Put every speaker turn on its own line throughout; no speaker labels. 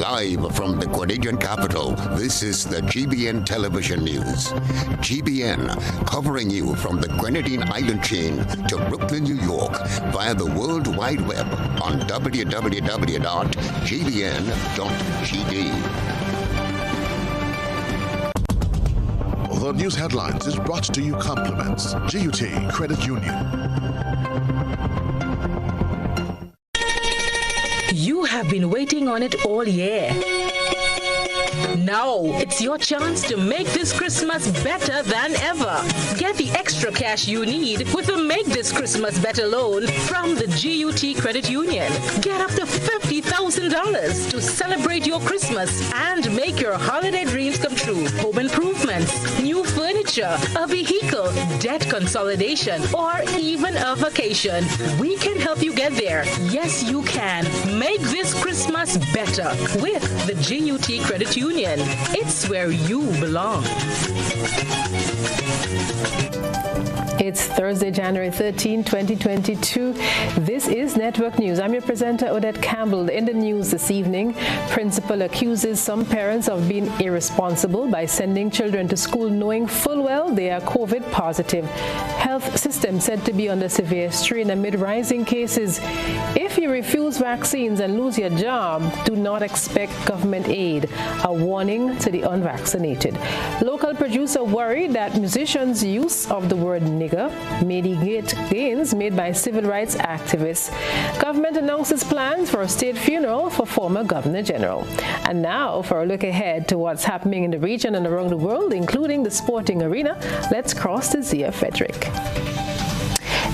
Live from the Grenadian capital, this is the GBN Television News. GBN, covering you from the Grenadine Island chain to Brooklyn, New York, via the World Wide Web on www.gbn.gd.
The news headlines is brought to you compliments GUT Credit Union.
You have been waiting on it all year. Now, it's your chance to make this Christmas better than ever. Get the extra cash you need with a Make This Christmas Better loan from the GUT Credit Union. Get up to $50,000 to celebrate your Christmas and make your holiday dreams come true. Home improvements, new furniture, a vehicle, debt consolidation, or even a vacation. We can help you get there. Yes, you can. Make this Christmas better with the GUT Credit Union. It's where you belong.
It's Thursday, January 13, 2022. This is Network News. I'm your presenter, Odette Campbell. In the news this evening, principal accuses some parents of being irresponsible by sending children to school knowing full well they are COVID positive. Health system said to be under severe strain amid rising cases. If you refuse vaccines and lose your job, do not expect government aid. A warning to the unvaccinated. Local producer worried that musicians' use of the word nigger may negate gains made by civil rights activists. Government announces plans for a state funeral for former Governor General. And now for a look ahead to what's happening in the region and around the world, including the sporting arena, let's cross to Zia Frederick.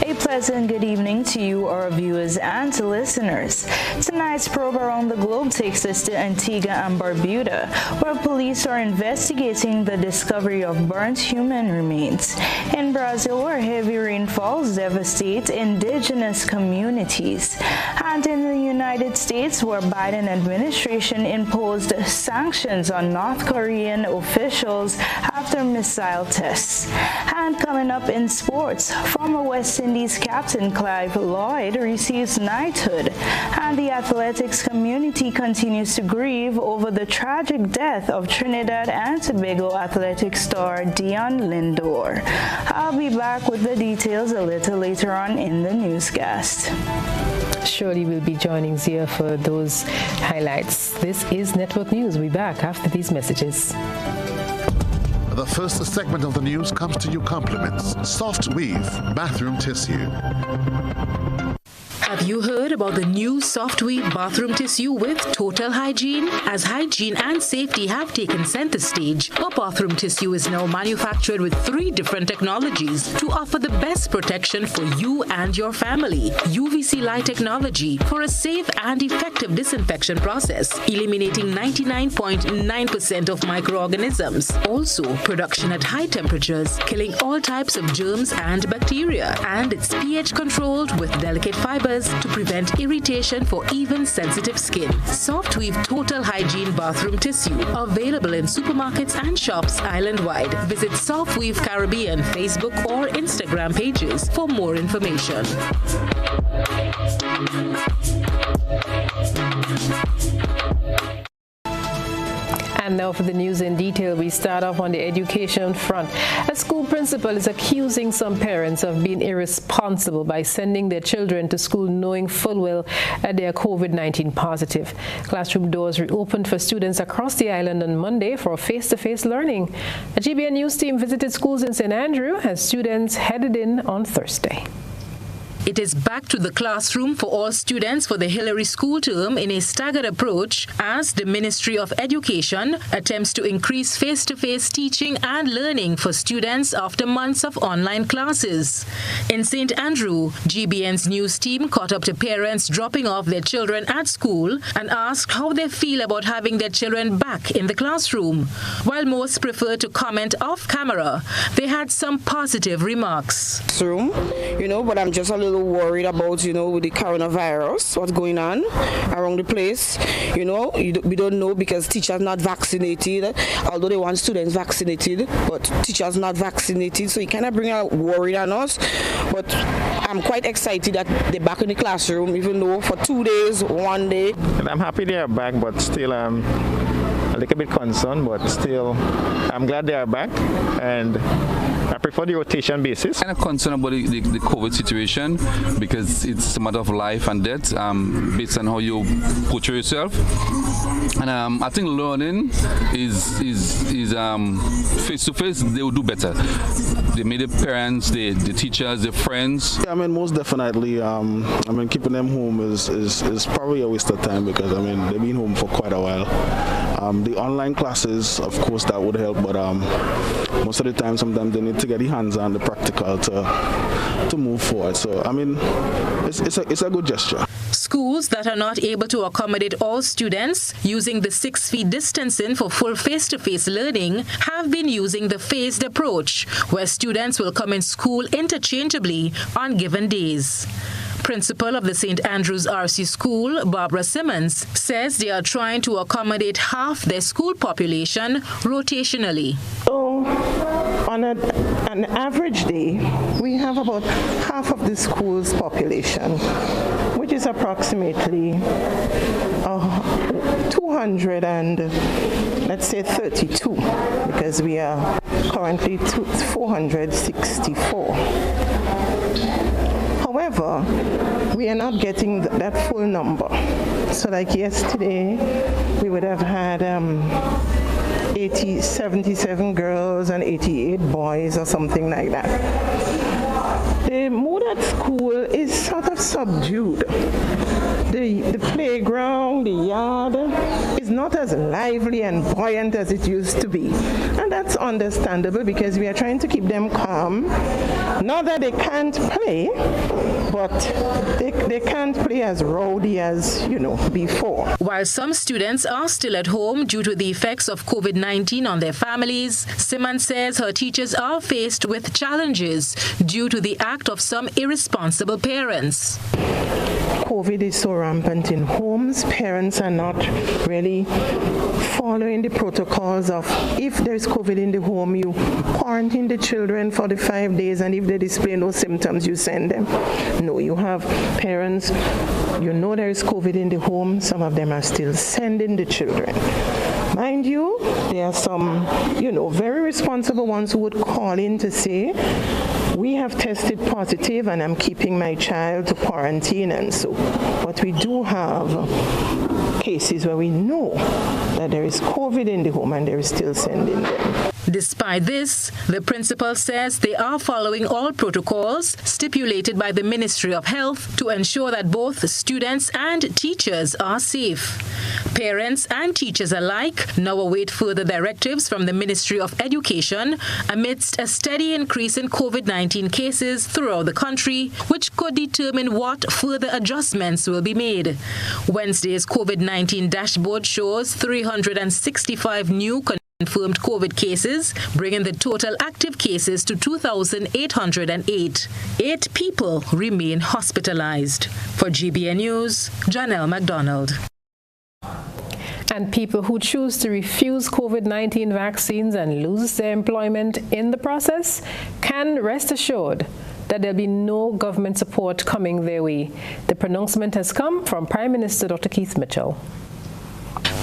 A pleasant good evening to you, our viewers and to listeners. Tonight's probe around the globe takes us to Antigua and Barbuda, where police are investigating the discovery of burnt human remains. In Brazil, where heavy rainfalls devastate indigenous communities. And in the United States, where Biden administration imposed sanctions on North Korean officials after missile tests. And coming up in sports, former West Indies captain Clive Lloyd receives knighthood, and the athletics community continues to grieve over the tragic death of Trinidad and Tobago athletics star Dion Lindor. I'll be back with the details a little later on in the newscast.
Surely we'll be joining Zia for those highlights. This is Network News. We'll be back after these messages.
The first segment of the news comes to you compliments Soft Weave Bathroom Tissue.
Have you heard about the new Soft Weave bathroom tissue with total hygiene? As hygiene and safety have taken center stage, our bathroom tissue is now manufactured with 3 different technologies to offer the best protection for you and your family. UVC light technology for a safe and effective disinfection process, eliminating 99.9% of microorganisms. Also, production at high temperatures, killing all types of germs and bacteria. And it's pH controlled with delicate fibers to prevent irritation for even sensitive skin. Soft Weave Total Hygiene Bathroom Tissue, available in supermarkets and shops island-wide. Visit Soft Weave Caribbean Facebook or Instagram pages for more information.
And now for the news in detail, we start off on the education front. A school principal is accusing some parents of being irresponsible by sending their children to school knowing full well that they are COVID-19 positive. Classroom doors reopened for students across the island on Monday for face-to-face learning. A GBN News team visited schools in St. Andrew as students headed in on Thursday.
It is back to the classroom for all students for the Hillary school term in a staggered approach as the Ministry of Education attempts to increase face-to-face teaching and learning for students after months of online classes. In St. Andrew, GBN's news team caught up to parents dropping off their children at school and asked how they feel about having their children back in the classroom. While most prefer to comment off camera, they had some positive remarks.
But I'm just a little worried about, with the coronavirus, what's going on around the place. We don't know because teachers not vaccinated, although they want students vaccinated, but teachers not vaccinated, so it kind of bring a worry on us. But I'm quite excited that they're back in the classroom, even though for 2 days, 1 day.
And I'm happy they are back, but still a little bit concerned, but still I'm glad they are back, and I prefer the rotation basis.
I'm concerned about the COVID situation because it's a matter of life and death based on how you portray yourself. And I think learning is face to face. They will do better. They made the parents, the teachers, the friends.
I mean, most definitely. Keeping them home is probably a waste of time because they've been home for quite a while. The online classes, of course, that would help, but most of the time, sometimes they need to get the hands on the practical to move forward. So, it's a good gesture.
Schools that are not able to accommodate all students using the 6 feet distancing for full face-to-face learning have been using the phased approach, where students will come in school interchangeably on given days. Principal of the St. Andrews RC School, Barbara Simmons, says they are trying to accommodate half their school population rotationally.
So, on an average day, we have about half of the school's population, which is approximately 232, because we are currently 464. However, we are not getting that full number. So like yesterday, we would have had 77 girls and 88 boys or something like that. The mood at school is sort of subdued. The playground, the yard is not as lively and buoyant as it used to be. And that's understandable because we are trying to keep them calm. Not that they can't play, but they can't play as rowdy as, before.
While some students are still at home due to the effects of COVID-19 on their families, Simmons says her teachers are faced with challenges due to the act of some irresponsible parents.
COVID is so rampant in homes. Parents are not really following the protocols of if there's COVID in the home, you quarantine the children for the 5 days, and if they display no symptoms, you send them. No, you have parents, there is COVID in the home. Some of them are still sending the children. Mind you, there are some, very responsible ones who would call in to say, we have tested positive and I'm keeping my child to quarantine and so. But we do have cases where we know that there is COVID in the home and they're still sending them.
Despite this, the principal says they are following all protocols stipulated by the Ministry of Health to ensure that both students and teachers are safe. Parents and teachers alike now await further directives from the Ministry of Education amidst a steady increase in COVID-19 cases throughout the country, which could determine what further adjustments will be made. Wednesday's COVID-19 dashboard shows 365 new confirmed COVID cases, bringing the total active cases to 2,808. 8 people remain hospitalized. For GBN News, Janelle McDonald.
And people who choose to refuse COVID-19 vaccines and lose their employment in the process can rest assured that there'll be no government support coming their way. The pronouncement has come from Prime Minister Dr. Keith Mitchell.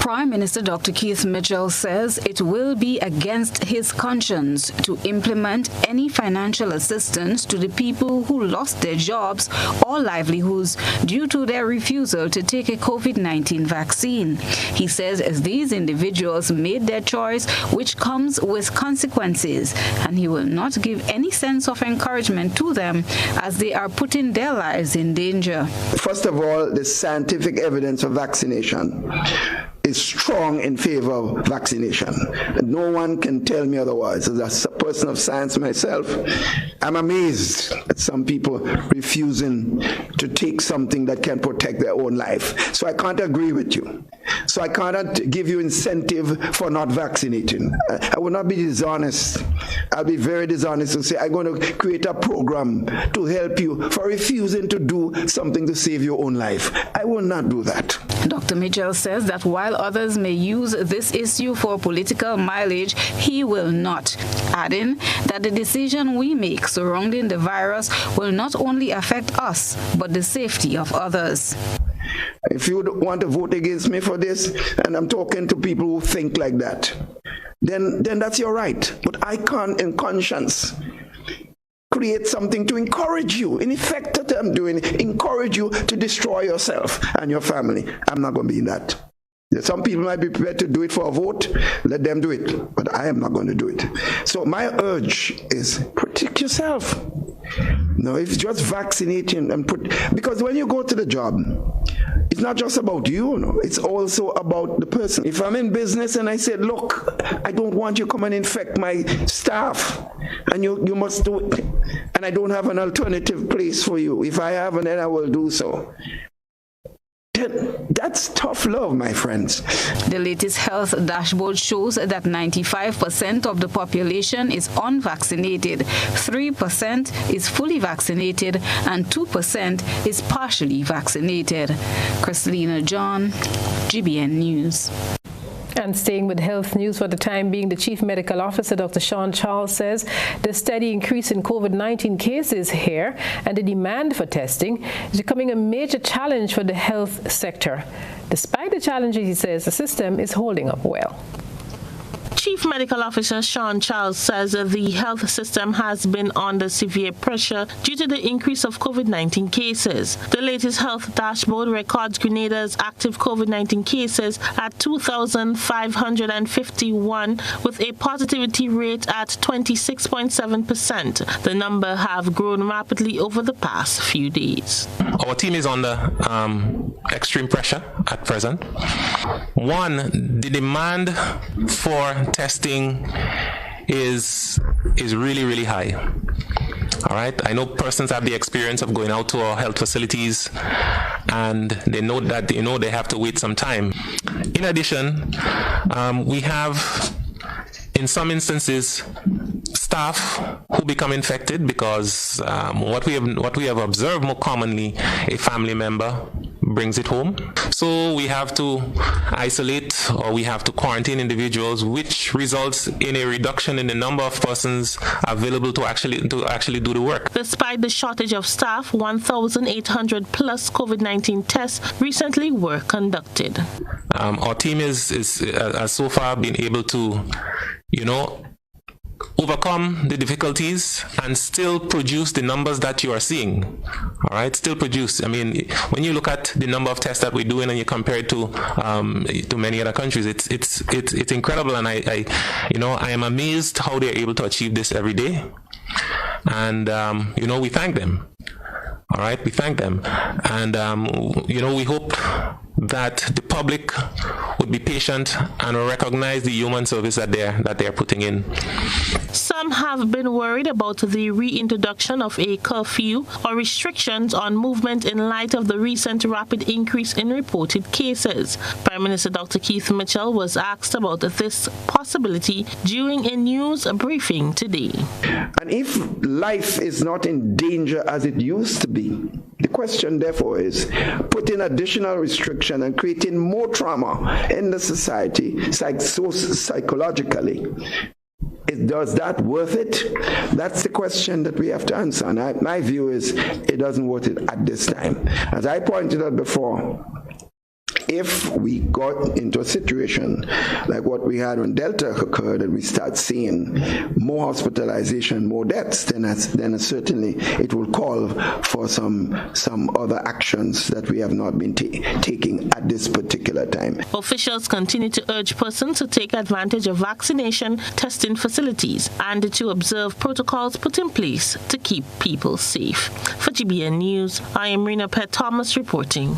Prime Minister Dr. Keith Mitchell says it will be against his conscience to implement any financial assistance to the people who lost their jobs or livelihoods due to their refusal to take a COVID-19 vaccine. He says as these individuals made their choice, which comes with consequences, and he will not give any sense of encouragement to them as they are putting their lives in danger.
First of all, the scientific evidence of vaccination is strong in favor of vaccination. No one can tell me otherwise. As a person of science myself, I'm amazed at some people refusing to take something that can protect their own life. So I can't agree with you. So I cannot give you incentive for not vaccinating. I would not be dishonest I'll be very dishonest to say I'm going to create a program to help you for refusing to do something to save your own life. I will not do that.
Dr. Mitchell says that while others may use this issue for political mileage, he will not, adding that the decision we make surrounding the virus will not only affect us, but the safety of others.
If you want to vote against me for this, and I'm talking to people who think like that, then that's your right. But I can't, in conscience, create something to encourage you. In effect, what I'm doing, encourage you to destroy yourself and your family. I'm not going to be in that. Some people might be prepared to do it for a vote. Let them do it. But I am not going to do it. So my urge is protect yourself. No, it's just vaccinating and because when you go to the job, it's not just about you, no. It's also about the person. If I'm in business and I say, look, I don't want you to come and infect my staff, and you must do it, and I don't have an alternative place for you. If I have, then I will do so. That's tough love, my friends.
The latest health dashboard shows that 95% of the population is unvaccinated, 3% is fully vaccinated, and 2% is partially vaccinated. Christina John, GBN News.
And staying with health news for the time being, the Chief Medical Officer, Dr. Sean Charles, says the steady increase in COVID-19 cases here and the demand for testing is becoming a major challenge for the health sector. Despite the challenges, he says the system is holding up well.
Chief Medical Officer Sean Charles says that the health system has been under severe pressure due to the increase of COVID-19 cases. The latest health dashboard records Grenada's active COVID-19 cases at 2,551 with a positivity rate at 26.7%. The number have grown rapidly over the past few days.
Our team is under extreme pressure at present. One, the demand for testing is really, really high. All right. I know persons have the experience of going out to our health facilities, and they know that they have to wait some time. In addition, we have, in some instances, staff who become infected because what we have observed more commonly, a family member brings it home. So we have to isolate or we have to quarantine individuals, which results in a reduction in the number of persons available to actually do the work.
Despite the shortage of staff, 1,800 plus COVID-19 tests recently were conducted.
Our team has so far been able to, overcome the difficulties and still produce the numbers that you are seeing. All right, still produce. I mean, when you look at the number of tests that we're doing and you compare it to many other countries, it's incredible, and I am amazed how they're able to achieve this every day. And we thank them. All right, we thank them, and we hope that the public would be patient and recognize the human service that they're putting in.
Some have been worried about the reintroduction of a curfew or restrictions on movement in light of the recent rapid increase in reported cases. Prime Minister Dr. Keith Mitchell was asked about this possibility during a news briefing today.
And if life is not in danger as it used to be, the question therefore is putting additional restriction and creating more trauma in the society psychologically. Does that worth it? That's the question that we have to answer. And my view is it doesn't worth it at this time. As I pointed out before, if we got into a situation like what we had when Delta occurred and we start seeing more hospitalization, more deaths, then certainly it will call for some other actions that we have not been taking at this particular time.
Officials continue to urge persons to take advantage of vaccination testing facilities and to observe protocols put in place to keep people safe. For GBN News, I am Rena Pett Thomas reporting.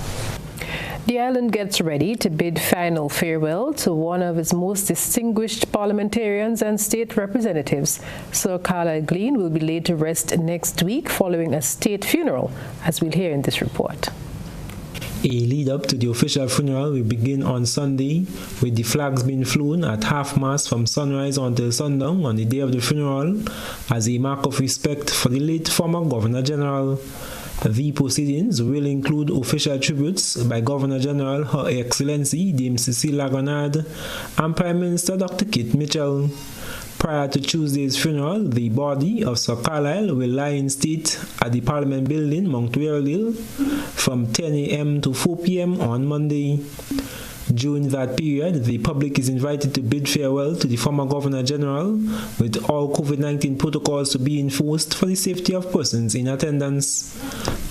The island gets ready to bid final farewell to one of its most distinguished parliamentarians and state representatives. Sir Carlisle Gleen will be laid to rest next week following a state funeral, as we'll hear in this report.
A lead up to the official funeral will begin on Sunday, with the flags being flown at half-mast from sunrise until sundown on the day of the funeral as a mark of respect for the late former Governor General. The proceedings will include official tributes by Governor General Her Excellency Dame Cecile Lagarnade and Prime Minister Dr. Keith Mitchell. Prior to Tuesday's funeral, the body of Sir Carlisle will lie in state at the Parliament Building, Mount Weardale, from 10 a.m. to 4 p.m. on Monday. During that period, the public is invited to bid farewell to the former Governor General, with all COVID-19 protocols to be enforced for the safety of persons in attendance.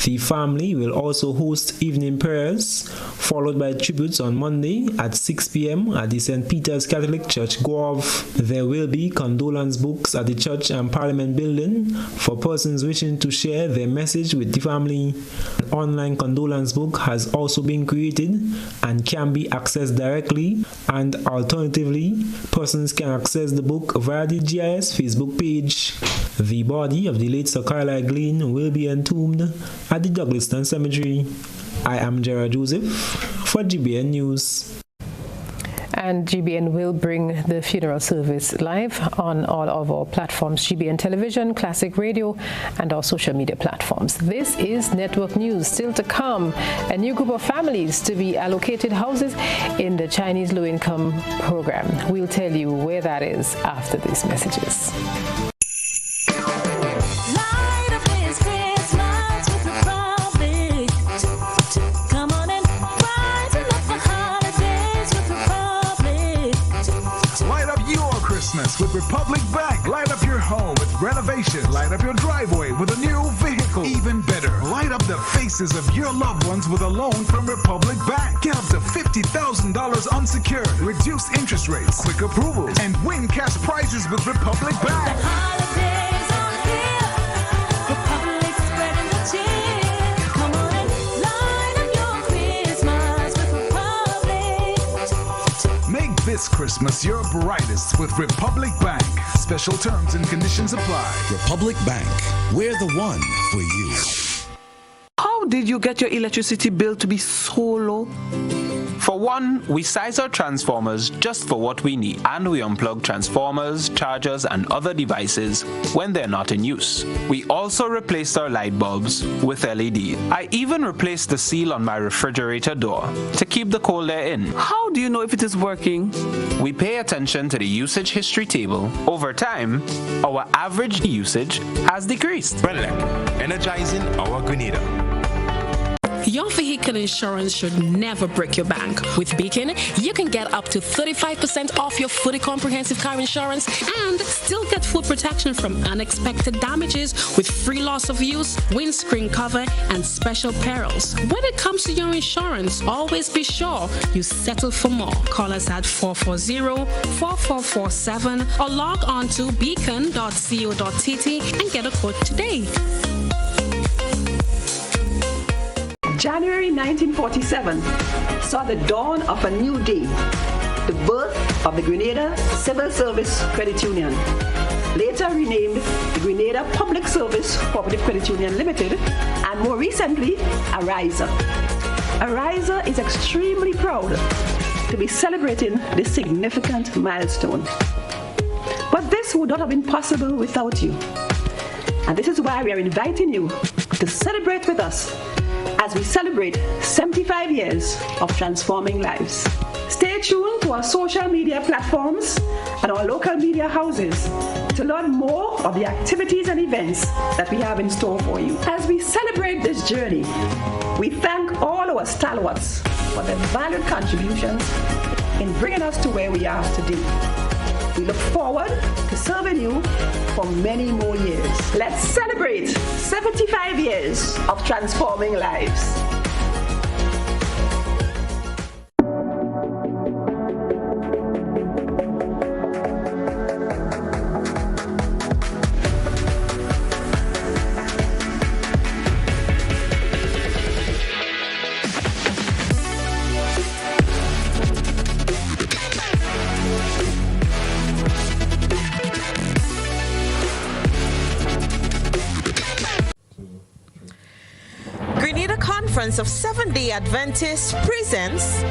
The family will also host evening prayers, followed by tributes on Monday at 6 p.m. at the St. Peter's Catholic Church, Grove. There will be condolence books at the Church and Parliament Building for persons wishing to share their message with the family. An online condolence book has also been created and can be accessed directly, and alternatively, persons can access the book via the GIS Facebook page. The body of the late Sir Carlisle Glean will be entombed at the Douglaston Cemetery. I am Gerard Joseph for GBN News.
And GBN will bring the funeral service live on all of our platforms, GBN Television, Classic Radio, and our social media platforms. This is Network News. Still to come, a new group of families to be allocated houses in the Chinese Low-Income Program. We'll tell you where that is after these messages.
With Republic Bank. Light up your home with renovation. Light up your driveway with a new vehicle. Even better, light up the faces of your loved ones with a loan from Republic Bank. Get up to $50,000 unsecured. Reduce interest rates, quick approvals, and win cash prizes with Republic Bank. This Christmas, your brightest with Republic Bank. Special terms and conditions apply.
Republic Bank, we're the one for you.
How did you get your electricity bill to be so low? For one, we size our transformers just for what we need, and we unplug transformers, chargers, and other devices when they're not in use. We also replaced our light bulbs with LED. I even replaced the seal on my refrigerator door to keep the cold air in.
How do you know if it is working?
We pay attention to the usage history table. Over time, our average usage has decreased.
Frederick, energizing our Grenada.
Your vehicle insurance should never break your bank. With Beacon, you can get up to 35% off your fully comprehensive car insurance and still get full protection from unexpected damages with free loss of use, windscreen cover, and special perils. When it comes to your insurance, always be sure you settle for more. Call us at 440-4447 or log on to beacon.co.tt and get a quote today.
January 1947 saw the dawn of a new day, the birth of the Grenada Civil Service Credit Union, later renamed the Grenada Public Service Cooperative Credit Union Limited, and more recently, Ariza. Ariza is extremely proud to be celebrating this significant milestone. But this would not have been possible without you. And this is why we are inviting you to celebrate with us as we celebrate 75 years of transforming lives. Stay tuned to our social media platforms and our local media houses to learn more of the activities and events that we have in store for you. As we celebrate this journey, we thank all our stalwarts for their valued contributions in bringing us to where we are today. We look forward to serving you for many more years. Let's celebrate 75 years of transforming lives.
Conference of Seventh-day Adventists presents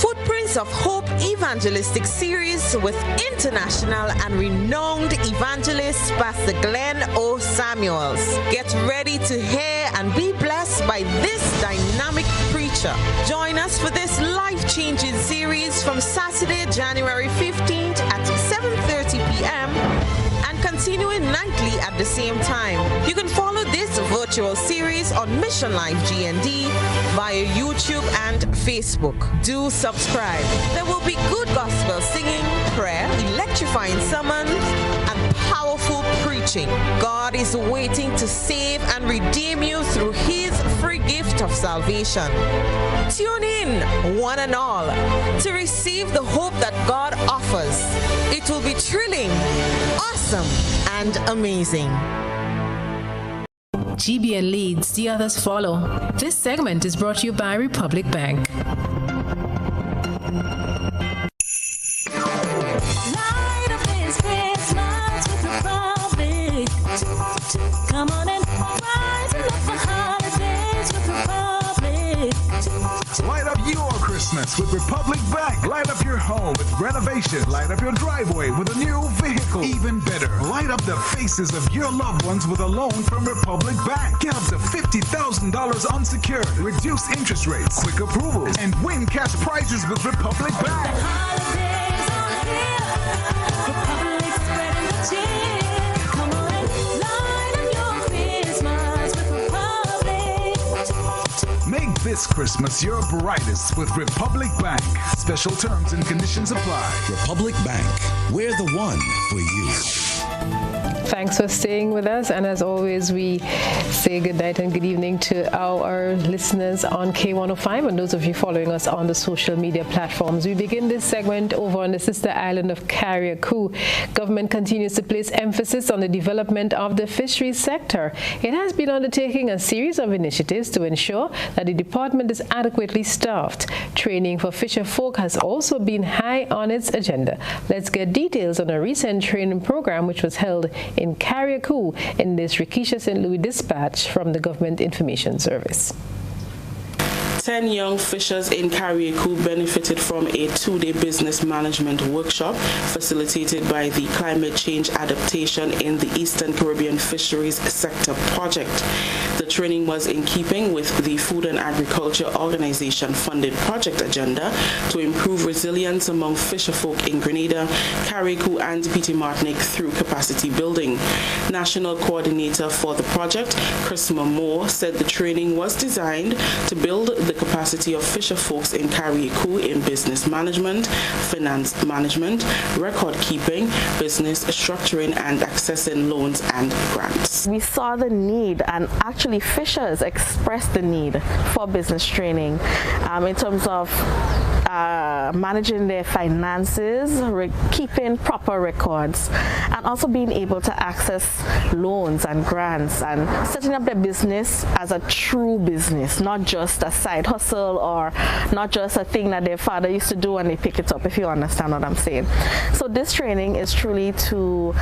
Footprints of Hope Evangelistic Series with international and renowned evangelist Pastor Glenn O. Samuels. Get ready to hear and be blessed by this dynamic preacher. Join us for this life-changing series from Saturday, January 15th at 7:30 p.m. and continuing nightly at the same time. You can follow this virtual series on Mission Life GND via YouTube and Facebook. Do subscribe. There will be good gospel singing, prayer, electrifying sermons, and powerful preaching. God is waiting to save and redeem you through His free gift of salvation. Tune in, one and all, to receive the hope that God offers. It will be thrilling, awesome, and amazing.
GBN leads, the others follow. This segment is brought to you by Republic Bank.
Come on and rise and look for holidays with Republic.
Light up your Christmas with Republic Bank. Light up your home with renovation. Light up your driveway with a new vehicle. Even better, light up the faces of your loved ones with a loan from Republic Bank. Get up to $50,000 unsecured. Reduce interest rates, quick approvals, and win cash prizes with Republic Bank.
The holidays are here. Republic spreading the cheer. Come on and light up your Christmas with Republic.
Make this Christmas your brightest with Republic Bank. Special terms and conditions apply.
Republic Bank, we're the one for you.
Thanks for staying with us, and as always, we say good night and good evening to our listeners on K105 and those of you following us on the social media platforms. We begin this segment over on the sister island of Carriacou. Government continues to place emphasis on the development of the fisheries sector. It has been undertaking a series of initiatives to ensure that the department is adequately staffed. Training for fisher folk has also been high on its agenda. Let's get details on a recent training program which was held in Carriacou in this Rikisha St. Louis dispatch from the Government Information Service.
10 young fishers in Carriacou benefited from a 2-day business management workshop facilitated by the Climate Change Adaptation in the Eastern Caribbean Fisheries Sector project. The training was in keeping with the Food and Agriculture Organization funded project agenda to improve resilience among fisherfolk in Grenada, Carriacou and Petit Martinique through capacity building. National coordinator for the project, Chris Moore, said the training was designed to build the capacity of fisher folks in Carriacou in business management, finance management, record keeping, business structuring, and accessing loans and grants.
We saw the need, and actually fishers expressed the need for business training in terms of managing their finances, keeping proper records, and also being able to access loans and grants and setting up their business as a true business, not just a side hustle or not just a thing that their father used to do and they pick it up, if you understand what I'm saying. So this training is truly to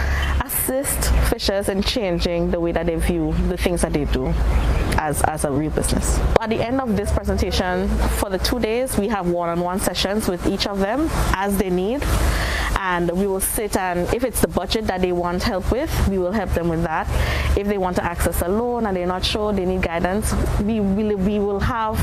assist fishers in changing the way that they view the things that they do as a real business. At the end of this presentation, for the 2 days, we have one-on-one sessions with each of them as they need. And we will sit, and if it's the budget that they want help with, we will help them with that. If they want to access a loan and they're not sure, they need guidance, we will have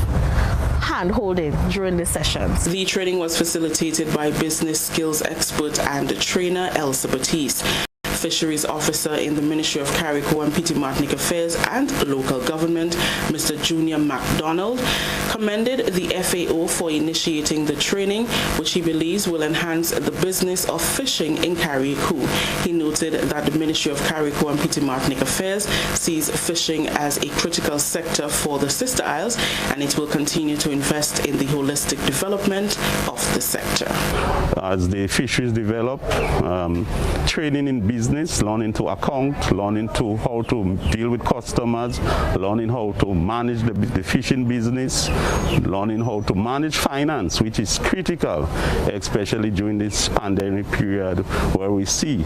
hand-holding during the sessions.
The training was facilitated by business skills expert and trainer Elsa Batiste. Fisheries Officer in the Ministry of Carriacou and Petit Martinique Affairs and Local Government, Mr. Junior MacDonald, commended the FAO for initiating the training, which he believes will enhance the business of fishing in Carriacou. He noted that the Ministry of Carriacou and Petit Martinique Affairs sees fishing as a critical sector for the Sister Isles, and it will continue to invest in the holistic development of the sector.
As the fisheries develop, training in business
business, learning to account, learning to how to deal with customers, learning how to manage the fishing business, learning how to manage finance, which is critical, especially during this pandemic period where we see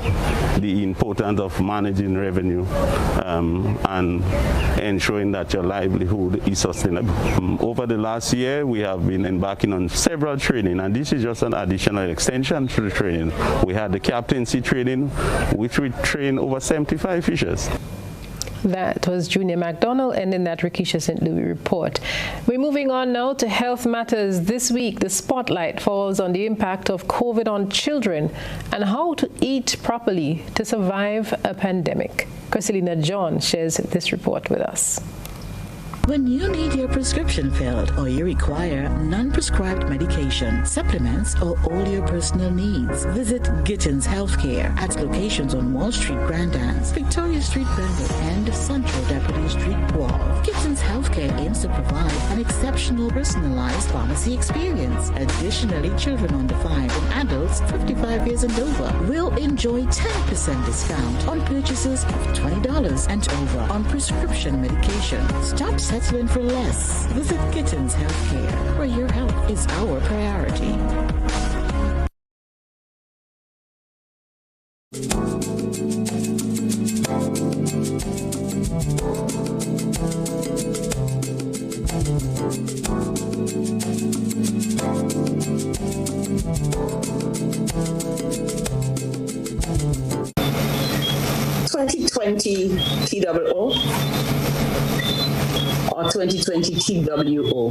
the importance of managing revenue and ensuring that your livelihood is sustainable. Over the last year, we have been embarking on several training, and this is just an additional extension to the training. We had the captaincy training, which we trained over 75 fishers.
That was Junior McDonald ending that Rikisha St. Louis report. We're moving on now to health matters. This week, the spotlight falls on the impact of COVID on children and how to eat properly to survive a pandemic. Christelina John shares this report with us.
When you need your prescription filled or you require non-prescribed medication, supplements, or all your personal needs, visit Gittins Healthcare at locations on Wall Street, Grand Anse, Victoria Street, Granville, and Central Deputy Street, Wall. Gittins Healthcare aims to provide an exceptional personalized pharmacy experience. Additionally, children under 5 and adults 55 years and over will enjoy 10% discount on purchases of $20 and over on prescription medication. Stop settling for less. Visit Gittins Healthcare, where your health is our priority.
TWO or 2020 TWO.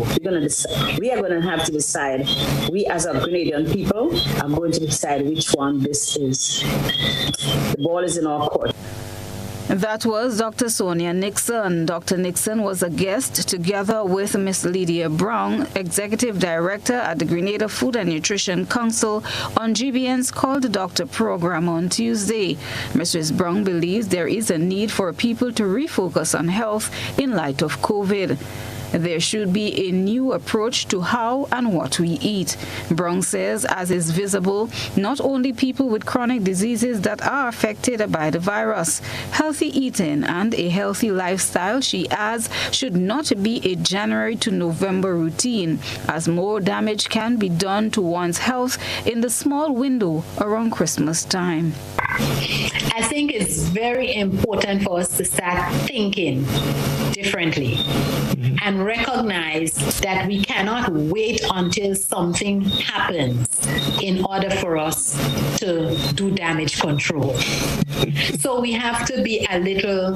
We are going to have to decide. We as a Grenadian people are going to decide which one this is. The ball is in our court.
That was Dr. Sonia Nixon. Dr. Nixon was a guest together with Ms. Lydia Brown, Executive Director at the Grenada Food and Nutrition Council, on GBN's Call the Doctor program on Tuesday. Mrs. Brown believes there is a need for people to refocus on health in light of COVID. There should be a new approach to how and what we eat. Brown says, as is visible, not only people with chronic diseases that are affected by the virus. Healthy eating and a healthy lifestyle, she adds, should not be a January to November routine, as more damage can be done to one's health in the small window around Christmas time.
I think it's very important for us to start thinking differently and recognize that we cannot wait until something happens in order for us to do damage control. So we have to be a little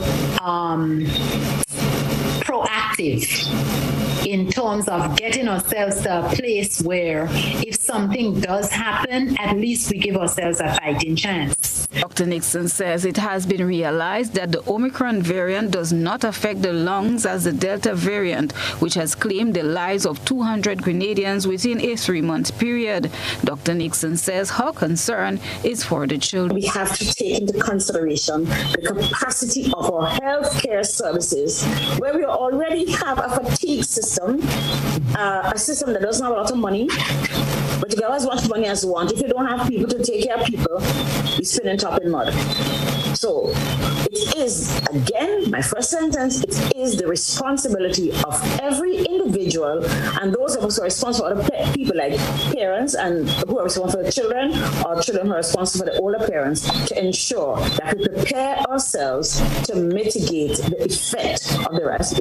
proactive in terms of getting ourselves to a place where if something does happen, at least we give ourselves a fighting chance.
Dr. Nixon says it has been realized that the Omicron variant does not affect the lungs as the Delta variant, which has claimed the lives of 200 Grenadians within a 3-month period. Dr. Nixon says her concern is for the children.
We have to take into consideration the capacity of our healthcare services, where we already have a fatigue system, a system that doesn't have a lot of money, but you can always want money as you want. If you don't have people to take care of people, you spin and top in mud. So it is, again, my first sentence, it is the responsibility of every individual and those of us who are responsible for other people like parents and who are responsible for the children, or children who are responsible for the older parents, to ensure that we prepare ourselves to mitigate the effect of the rest.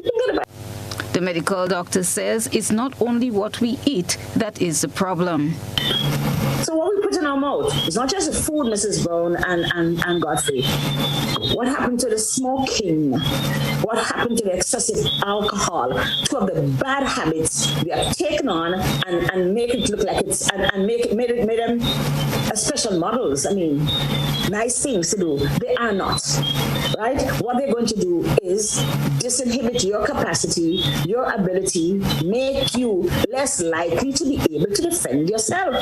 The medical doctor says it's not only what we eat that is the problem.
So what we put in our mouth, it's not just the food, Mrs. Brown and Godfrey. What happened to the smoking? What happened to the excessive alcohol? Two of the bad habits we have taken on and make it look like it's and made them as special models. I mean, nice things to do. They are not. Right? What they're going to do is disinhibit your capacity, your ability, make you less likely to be able to defend yourself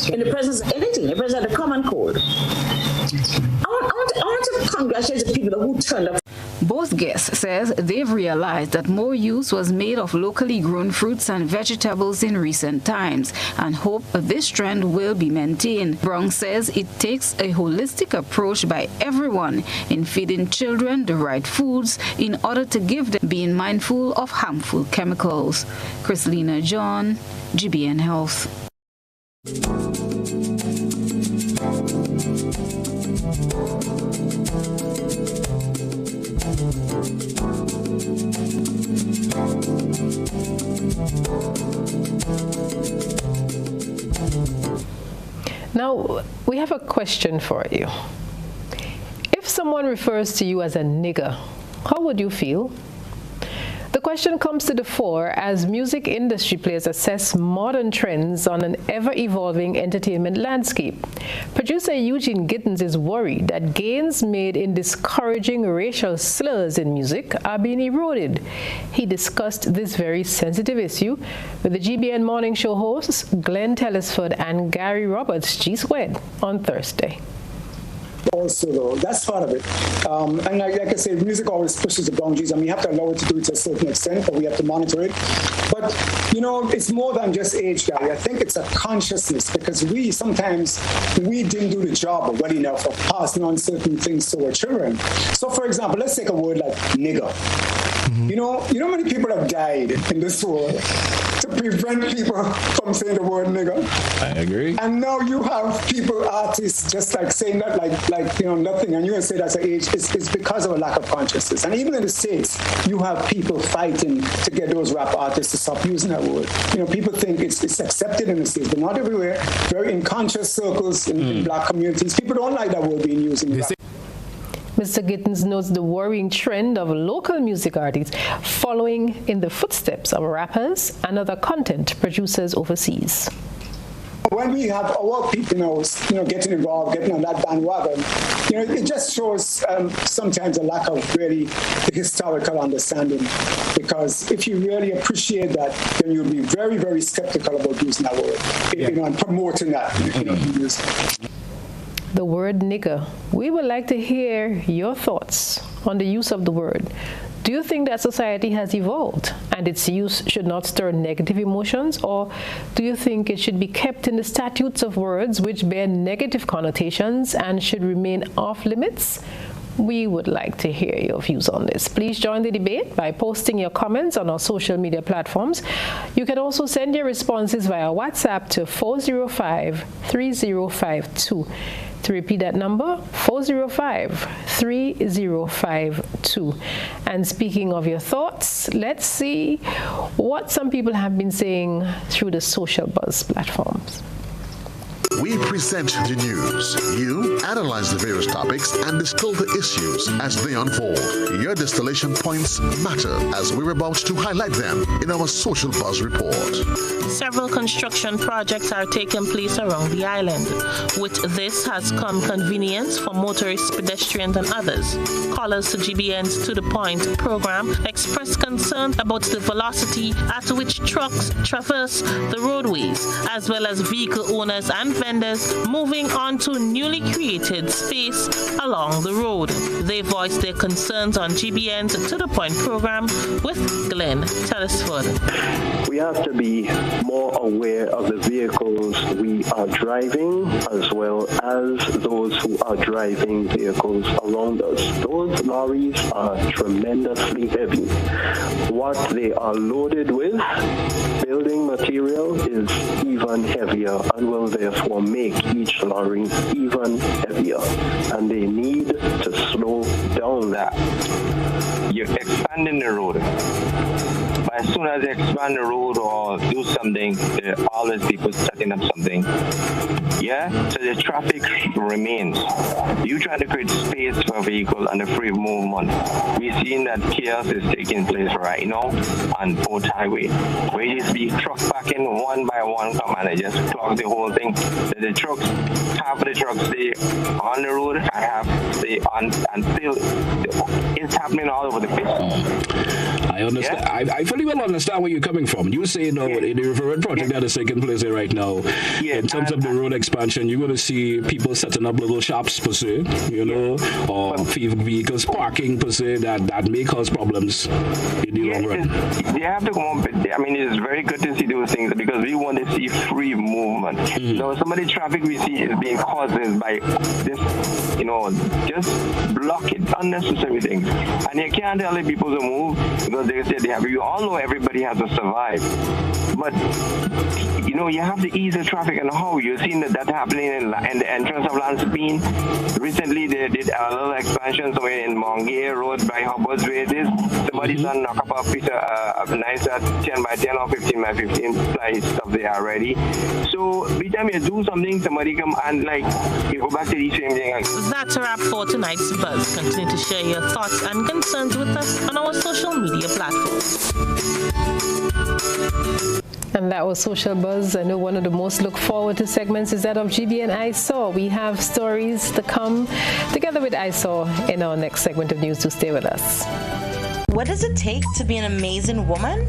in the presence of anything, in the presence of the common cold. I want to congratulate the people who turned up.
Both guests says they've realized that more use was made of locally grown fruits and vegetables in recent times and hope this trend will be maintained. Brown says it takes a holistic approach by everyone in feeding children the right foods in order to give them, being mindful of harmful chemicals. Chrislina John, GBN Health.
Now, we have a question for you. If someone refers to you as a nigger, how would you feel? The question comes to the fore as music industry players assess modern trends on an ever-evolving entertainment landscape. Producer Eugene Gittins is worried that gains made in discouraging racial slurs in music are being eroded. He discussed this very sensitive issue with the GBN Morning Show hosts Glenn Tellisford and Gary Roberts, G-Squared, on Thursday.
Also, though, that's part of it. And like I say, music always pushes the boundaries, and we have to allow it to do it to a certain extent, but we have to monitor it. But, you know, it's more than just age, Gary. I think it's a consciousness, because sometimes we didn't do the job well enough of passing on certain things to our children. So, for example, let's take a word like nigger. Mm-hmm. You know how many people have died in this world to prevent people from saying the word nigger?
I agree.
And now you have people, artists, just like saying that like nothing, and you're going to say that's an age. It's because of a lack of consciousness. And even in the States, you have people fighting to get those rap artists to stop using that word. You know, people think it's accepted in the States, but not everywhere. Very in conscious circles in black communities, people don't like that word being used in rap.
Mr. Gittins notes the worrying trend of local music artists following in the footsteps of rappers and other content producers overseas.
When we have our people, getting involved, getting on that bandwagon, it just shows sometimes a lack of really historical understanding. Because if you really appreciate that, then you'll be very, very skeptical about using that word, and promoting that.
The word nigger. We would like to hear your thoughts on the use of the word. Do you think that society has evolved and its use should not stir negative emotions, or do you think it should be kept in the statutes of words which bear negative connotations and should remain off limits? We would like to hear your views on this. Please join the debate by posting your comments on our social media platforms. You can also send your responses via WhatsApp to 405-3052. To repeat that number, 405-3052. And speaking of your thoughts, let's see what some people have been saying through the social buzz platforms.
We present the news. You analyze the various topics and distill the issues as they unfold. Your distillation points matter as we're about to highlight them in our Social Buzz report.
Several construction projects are taking place around the island. With this has come convenience for motorists, pedestrians, and others. Callers to GBN's To The Point program expressed concern about the velocity at which trucks traverse the roadways, as well as vehicle owners and vendors moving onto newly created space along the road. They voiced their concerns on GBN's To The Point program with Glenn Tellisford.
We have to be more aware of the vehicles we are driving as well as those who are driving vehicles around us. Those lorries are tremendously heavy. What they are loaded with, building material, is even heavier and will therefore make each lorry even heavier. And they need to slow down that.
You're expanding the road. But as soon as you expand the road or do something, there are always people setting up something. Yeah? So the traffic remains. You try to create space for a vehicle and the free movement. We're seeing that chaos is taking place right now on both highways. Where you see trucks packing one by one come and they just clog the whole thing. So the trucks, half of the trucks stay on the road and half stay on, and still it's happening all over the place.
I I understand. I fully well understand where you're coming from. You say now in the referred project that is taking place here right now, in terms of the road expansion, you're going to see people setting up little shops per se, you know, or vehicles parking per se that may cause problems in the long run.
They have to come up with, I mean, it's very good to see those things because we want to see free movement. Now, some of the traffic we see is being caused by this, you know, just blocking unnecessary things. And you can't tell the people to move because they say they have, you all know everybody has to survive. But, you know, you have to ease the traffic and how. You've seen that happening in the entrance of Lanspeene. Recently, they did a little expansion somewhere in Mongay Road by Hubbard's Way. Somebody's done knock up a piece of nice 10 by 10 or 15 by 15 ply stuff there already. So every time you do something, somebody come and like you go back to the same thing.
That's a wrap for tonight's Buzz. Continue to share your thoughts and concerns with us on our social media platforms.
And that was Social Buzz. I know one of the most look forward to segments is that of GBN I Saw. We have stories to come together with I Saw in our next segment of news, so stay with us.
What does it take to be an amazing woman?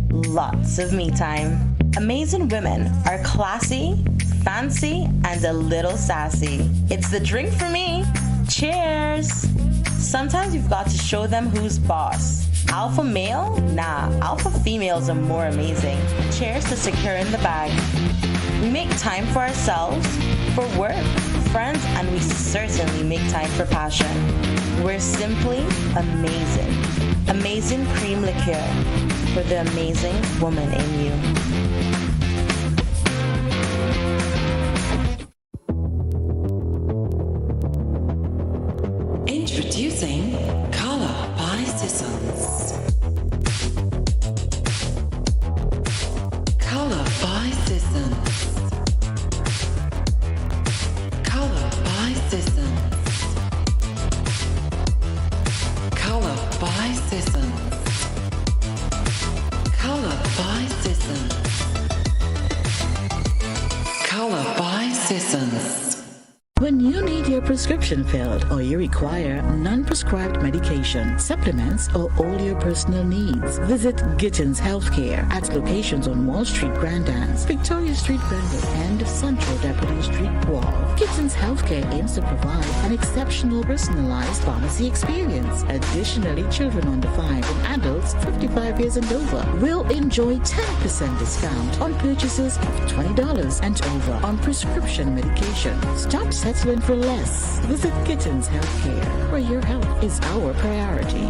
Lots of me time. Amazing women are classy, fancy, and a little sassy. It's the drink for me. Cheers! Sometimes you've got to show them who's boss. Alpha male? Nah, alpha females are more amazing. Cheers to securing the bag. We make time for ourselves, for work, friends, and we certainly make time for passion. We're simply amazing. Amazing cream liqueur for the amazing woman in you.
Introducing Color by Sissons. Color by Sissons. Color by Sissons. Color by Sissons. Color by Sissons. Color by Sissons.
When you need your prescription filled or you require non-prescribed medication, supplements, or all your personal needs, visit Gittins Healthcare at locations on Wall Street, Grandans, Victoria Street, Granville, and Central Deputy Street, Wall. Gittins Healthcare aims to provide an exceptional personalized pharmacy experience. Additionally, children under 5 and adults 55 years and over will enjoy 10% discount on purchases of $20 and over on prescription medication. Stop settling for less. Visit Gittins Healthcare, where your health is our priority.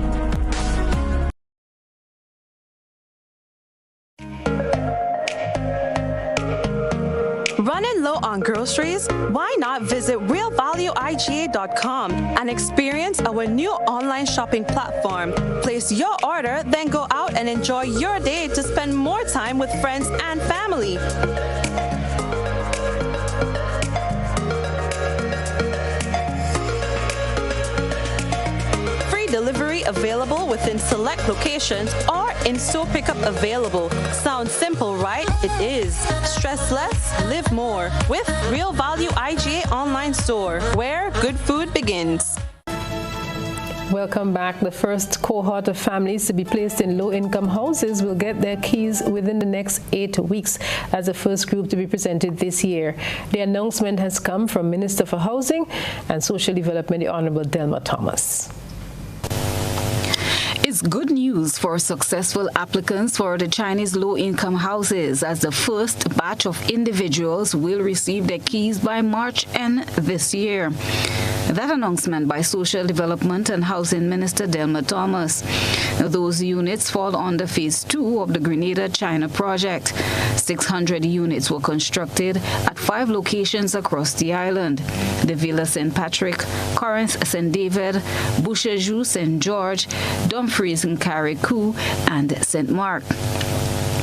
Running low on groceries? Why not visit realvalueiga.com and experience our new online shopping platform. Place your order, then go out and enjoy your day to spend more time with friends and family. Delivery available within select locations or in-store pickup available. Sounds simple, right? It is. Stress less, live more with Real Value IGA online store, where good food begins.
Welcome back. The first cohort of families to be placed in low-income houses will get their keys within the next 8 weeks as the first group to be presented this year. The announcement has come from Minister for Housing and Social Development, the Honorable Delma Thomas.
It's good news for successful applicants for the Chinese low-income houses, as the first batch of individuals will receive their keys by March end this year. That announcement by Social Development and Housing Minister Delma Thomas. Those units fall under Phase 2 of the Grenada China project. 600 units were constructed at 5 locations across the island: the Villa St. Patrick, Corinth St. David, Bouchejou St. George, Dumfries and Carriacou, and St. Mark.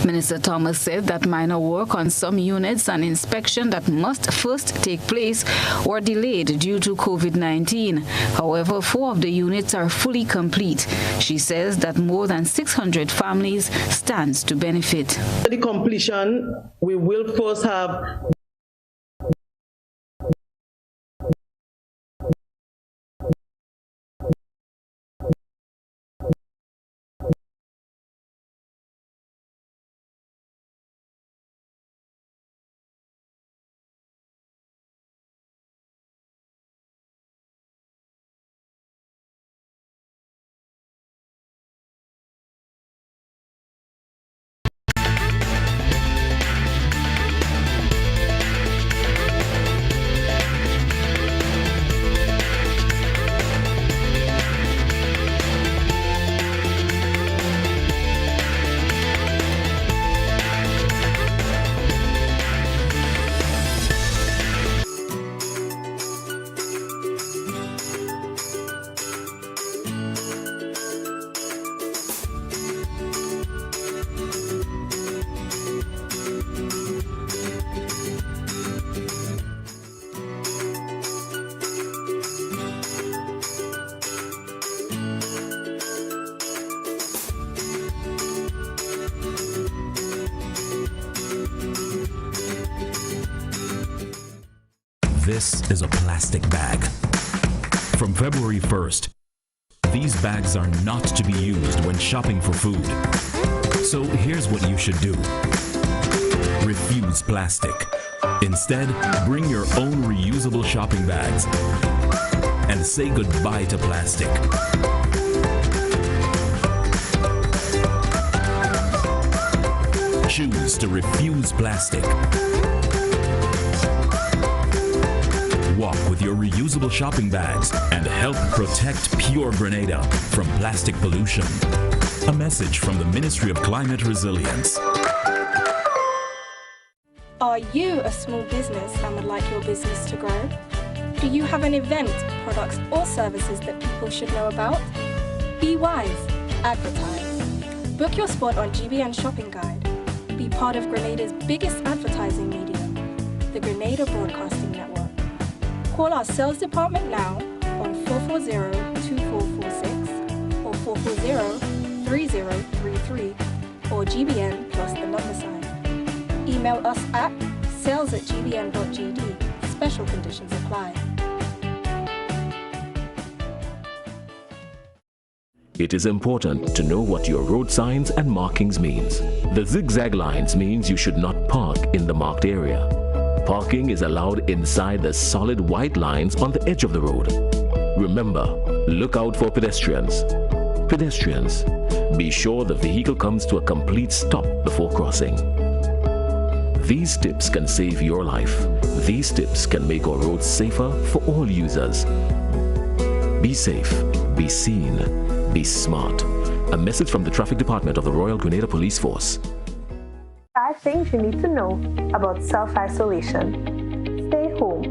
Minister Thomas said that minor work on some units and inspection that must first take place were delayed due to COVID-19. However, 4 of the units are fully complete. She says that more than 600 families stands to benefit.
The completion, we will first have
This is a plastic bag. From February 1st, these bags are not to be used when shopping for food. So here's what you should do. Refuse plastic. Instead, bring your own reusable shopping bags and say goodbye to plastic. Choose to refuse plastic. Walk with your reusable shopping bags and help protect pure Grenada from plastic pollution. A message from the Ministry of Climate Resilience.
Are you a small business and would like your business to grow? Do you have an event, products or services that people should know about? Be wise. Advertise. Book your spot on GBN Shopping Guide. Be part of Grenada's biggest advertising medium, the Grenada Broadcasting Network. Call our sales department now on 440-2446 or 440-3033 or GBN plus the number sign. Email us at sales@gbn.gd. Special conditions apply.
It is important to know what your road signs and markings means. The zigzag lines means you should not park in the marked area. Parking is allowed inside the solid white lines on the edge of the road. Remember, look out for pedestrians. Pedestrians, be sure the vehicle comes to a complete stop before crossing. These tips can save your life. These tips can make our roads safer for all users. Be safe, be seen, be smart. A message from the Traffic Department of the Royal Grenada Police Force.
5 things you need to know about self-isolation. Stay home.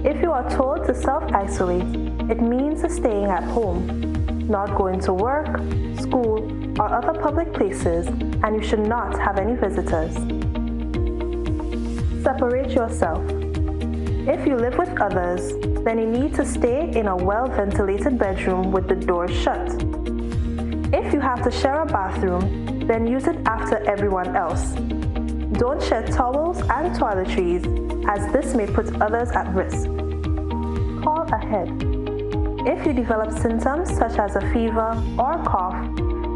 If you are told to self-isolate, it means staying at home, not going to work, school, or other public places, and you should not have any visitors. Separate yourself. If you live with others, then you need to stay in a well-ventilated bedroom with the doors shut. If you have to share a bathroom, then use it after everyone else. Don't share towels and toiletries, as this may put others at risk. Call ahead. If you develop symptoms such as a fever or cough,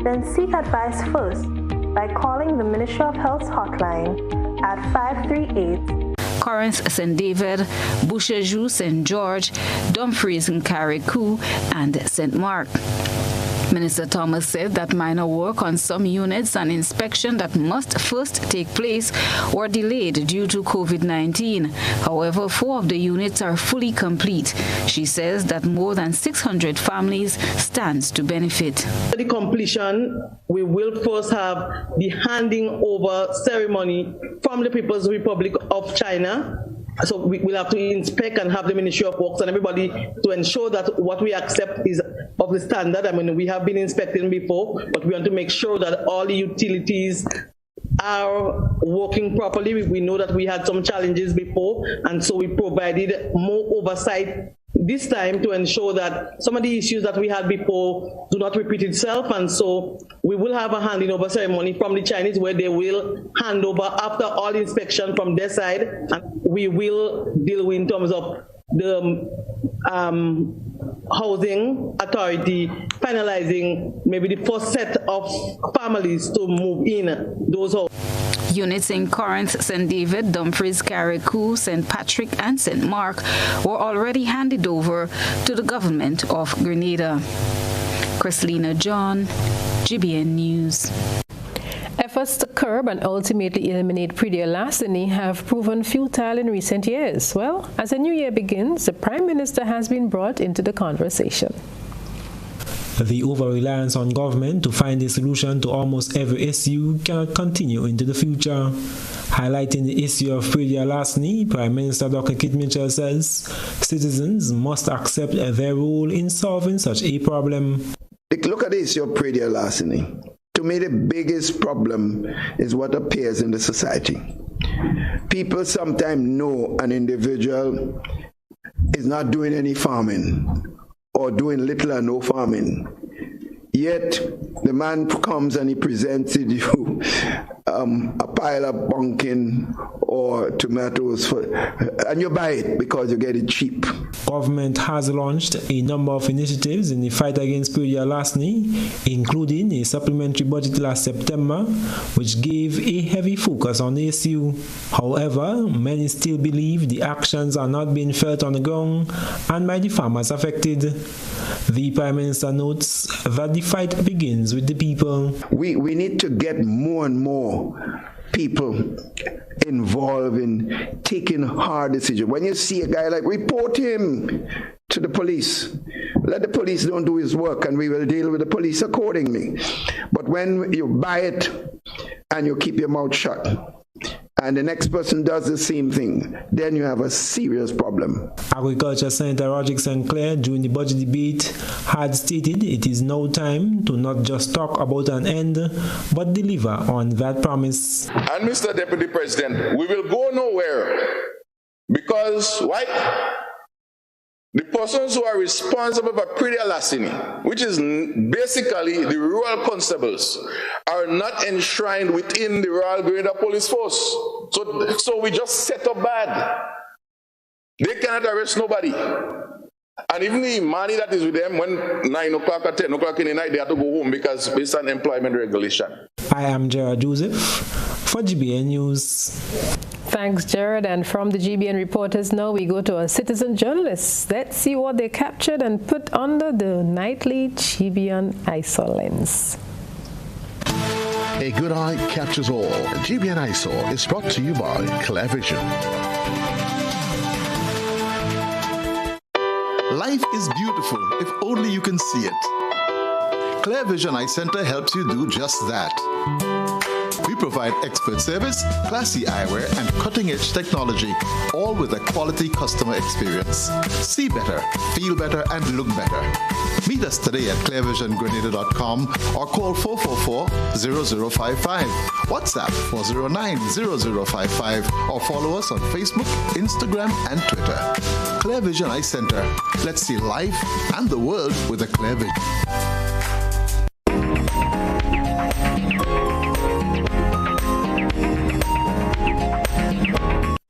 then seek advice first by calling the Ministry of Health's hotline at 538
Corinth, St. David, Boucherjou, St. George, Dumfries and Carriacou, and St. Mark. Minister Thomas said that minor work on some units and inspection that must first take place were delayed due to COVID-19. However, 4 of the units are fully complete. She says that more than 600 families stands to benefit.
For the completion, we will first have the handing over ceremony from the People's Republic of China. So we will have to inspect and have the Ministry of Works and everybody to ensure that what we accept is of the standard. I mean, we have been inspecting before, but we want to make sure that all the utilities are working properly. We know that we had some challenges before, and so we provided more oversight this time to ensure that some of the issues that we had before do not repeat itself. And so we will have a handing over ceremony from the Chinese where they will hand over after all inspection from their side, and we will deal with in terms of the housing authority finalizing maybe the first set of families to move in those houses.
Units in Corinth, St. David, Dumfries, Carriacou, St. Patrick, and St. Mark were already handed over to the government of Grenada. Chrislina John, GBN News.
Efforts to curb and ultimately eliminate predator larceny have proven futile in recent years. Well, as the new year begins, the Prime Minister has been brought into the conversation.
The over-reliance on government to find a solution to almost every issue cannot continue into the future. Highlighting the issue of predator larceny, Prime Minister Dr. Keith Mitchell says citizens must accept their role in solving such a problem.
Look at the issue of predator larceny. To me, the biggest problem is what appears in the society. People sometimes know an individual is not doing any farming or doing little or no farming. Yet the man comes and he presented you a pile of pumpkin or tomatoes, and you buy it because you get it cheap.
Government has launched a number of initiatives in the fight against pedia larceny, including a supplementary budget last September, which gave a heavy focus on the issue. However, many still believe the actions are not being felt on the ground and by the farmers affected. The Prime Minister notes that the fight begins with the people.
We need to get more and more people involved in taking hard decisions. When you see a guy, like, report him to the police. Let the police don't do his work and we will deal with the police accordingly. But when you buy it and you keep your mouth shut, and the next person does the same thing, then you have a serious problem.
Agriculture Senator Roger Sinclair, during the budget debate, had stated it is now time to not just talk about an end, but deliver on that promise.
And Mr. Deputy President, we will go nowhere because, why? The persons who are responsible for pedia larceny, which is basically the rural constables, are not enshrined within the Royal Grenadier Police Force. So we just set up bad. They cannot arrest nobody. And even the money that is with them, when 9 o'clock or 10 o'clock in the night, they have to go home because based on employment regulation.
I am Gerard Joseph for GBN News.
Thanks, Jared. And from the GBN reporters, now we go to our citizen journalists. Let's see what they captured and put under the nightly GBN ISO lens.
A good eye captures all. GBN ISO is brought to you by ClearVision.
Life is beautiful if only you can see it. ClearVision Eye Center helps you do just that. We provide expert service, classy eyewear, and cutting-edge technology, all with a quality customer experience. See better, feel better, and look better. Meet us today at clearvisiongrenada.com or call 444-0055, WhatsApp 409-0055, or follow us on Facebook, Instagram, and Twitter. ClearVision Eye Center. Let's see life and the world with a clear vision.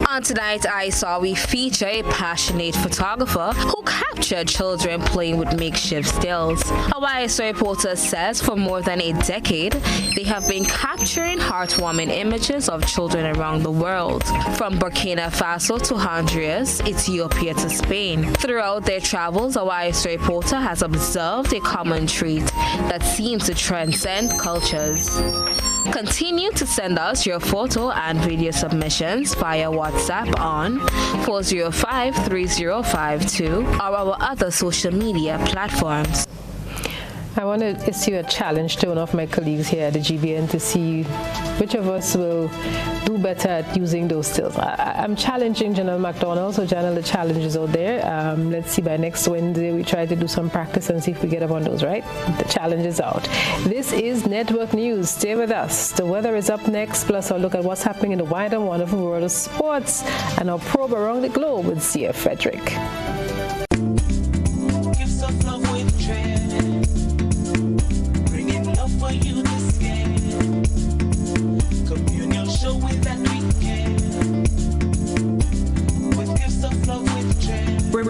On Tonight I Saw, we feature a passionate photographer who captured children playing with makeshift stills. A YSO reporter says for more than a decade, they have been capturing heartwarming images of children around the world, from Burkina Faso to Honduras, Ethiopia to Spain. Throughout their travels, a YSO reporter has observed a common trait that seems to transcend cultures. Continue to send us your photo and video submissions via WhatsApp on 405-3052 or our other social media platforms.
I want to issue a challenge to one of my colleagues here at the GBN to see which of us will do better at using those stills. I'm challenging Janelle McDonald, so Janelle, the challenge is out there. Let's see, by next Wednesday we try to do some practice and see if we get up on those, right? The challenge is out. This is Network News. Stay with us. The weather is up next, plus I'll look at what's happening in the wide and wonderful world of sports and our probe around the globe with CF Frederick.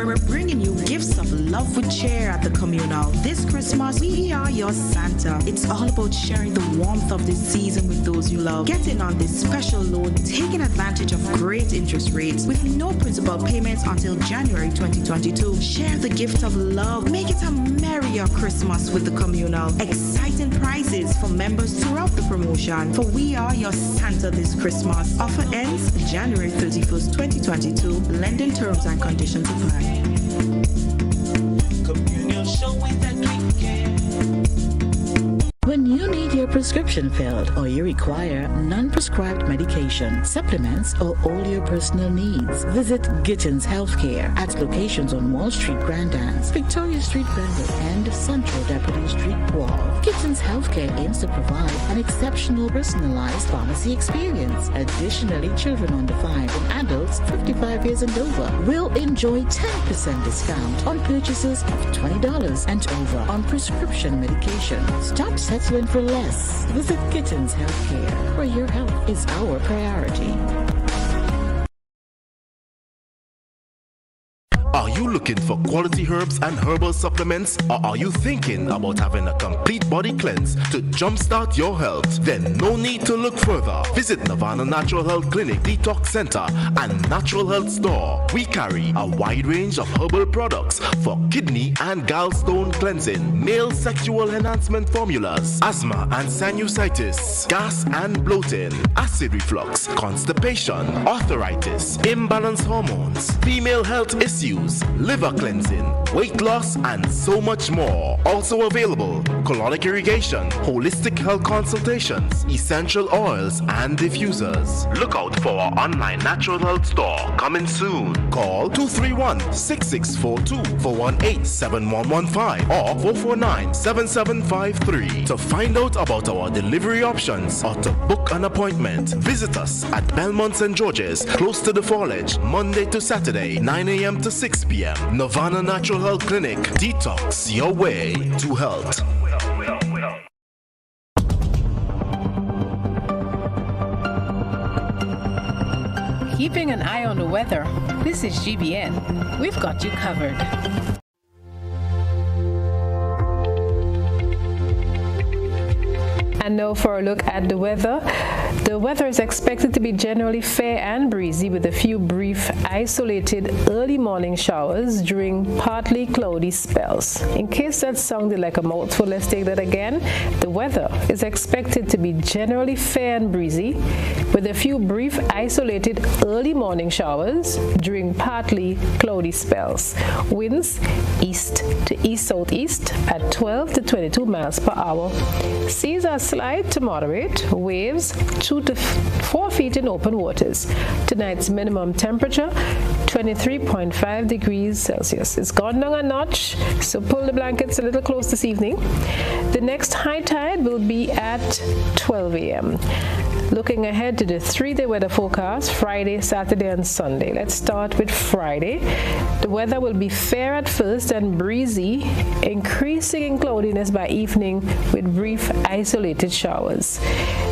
We're bringing you gifts of love with cheer at the communal. This Christmas, we are your Santa. It's all about sharing the warmth of this season with those you love. Get in on this special loan, taking advantage of great interest rates with no principal payments until January 2022. Share the gift of love. Make it a merrier Christmas with the communal. Exciting prizes for members throughout the promotion. For we are your Santa this Christmas. Offer ends January 31st, 2022. Lending terms and conditions apply.
When you need your prescription failed or you require non-prescribed medication, supplements, or all your personal needs, visit Gittins Healthcare at locations on Wall Street, Grandans, Victoria Street, Granville, and Central Deputy Street, Wall. Gittins Healthcare aims to provide an exceptional personalized pharmacy experience. Additionally, children under 5 and adults 55 years and over will enjoy 10% discount on purchases of $20 and over on prescription medication. Stop settling for less. Visit Gittins Healthcare, where your health is our priority.
Are you looking for quality herbs and herbal supplements, or are you thinking about having a complete body cleanse to jumpstart your health? Then no need to look further. Visit Nirvana Natural Health Clinic, Detox Center, and Natural Health Store. We carry a wide range of herbal products for kidney and gallstone cleansing, male sexual enhancement formulas, asthma and sinusitis, gas and bloating, acid reflux, constipation, arthritis, imbalanced hormones, female health issues, liver cleansing, weight loss, and so much more. Also available, colonic irrigation, holistic health consultations, essential oils, and diffusers. Look out for our online natural health store coming soon. Call 231-6642 418-7115 or 449-7753 to find out about our delivery options or to book an appointment. Visit us at Belmont St. George's, close to the Foliage, Monday to Saturday, 9 a.m. to 6 p.m. Nirvana Natural Health Clinic. Detox your way to health.
Keeping an eye on the weather. This is GBN. We've got you covered. And now for a look at the weather. The weather is expected to be generally fair and breezy with a few brief isolated early morning showers during partly cloudy spells. In case that sounded like a mouthful, let's take that again. The weather is expected to be generally fair and breezy with a few brief isolated early morning showers during partly cloudy spells. Winds east to east-southeast at 12 to 22 miles per hour. Seas are slight to moderate, waves 2 to 4 feet in open waters. Tonight's minimum temperature 23.5 degrees Celsius. It's gone down a notch, so pull the blankets a little close this evening. The next high tide will be at 12 a.m. Looking ahead to the 3-day weather forecast, Friday, Saturday, and Sunday. Let's start with Friday. The weather will be fair at first and breezy, increasing in cloudiness by evening with brief isolated showers.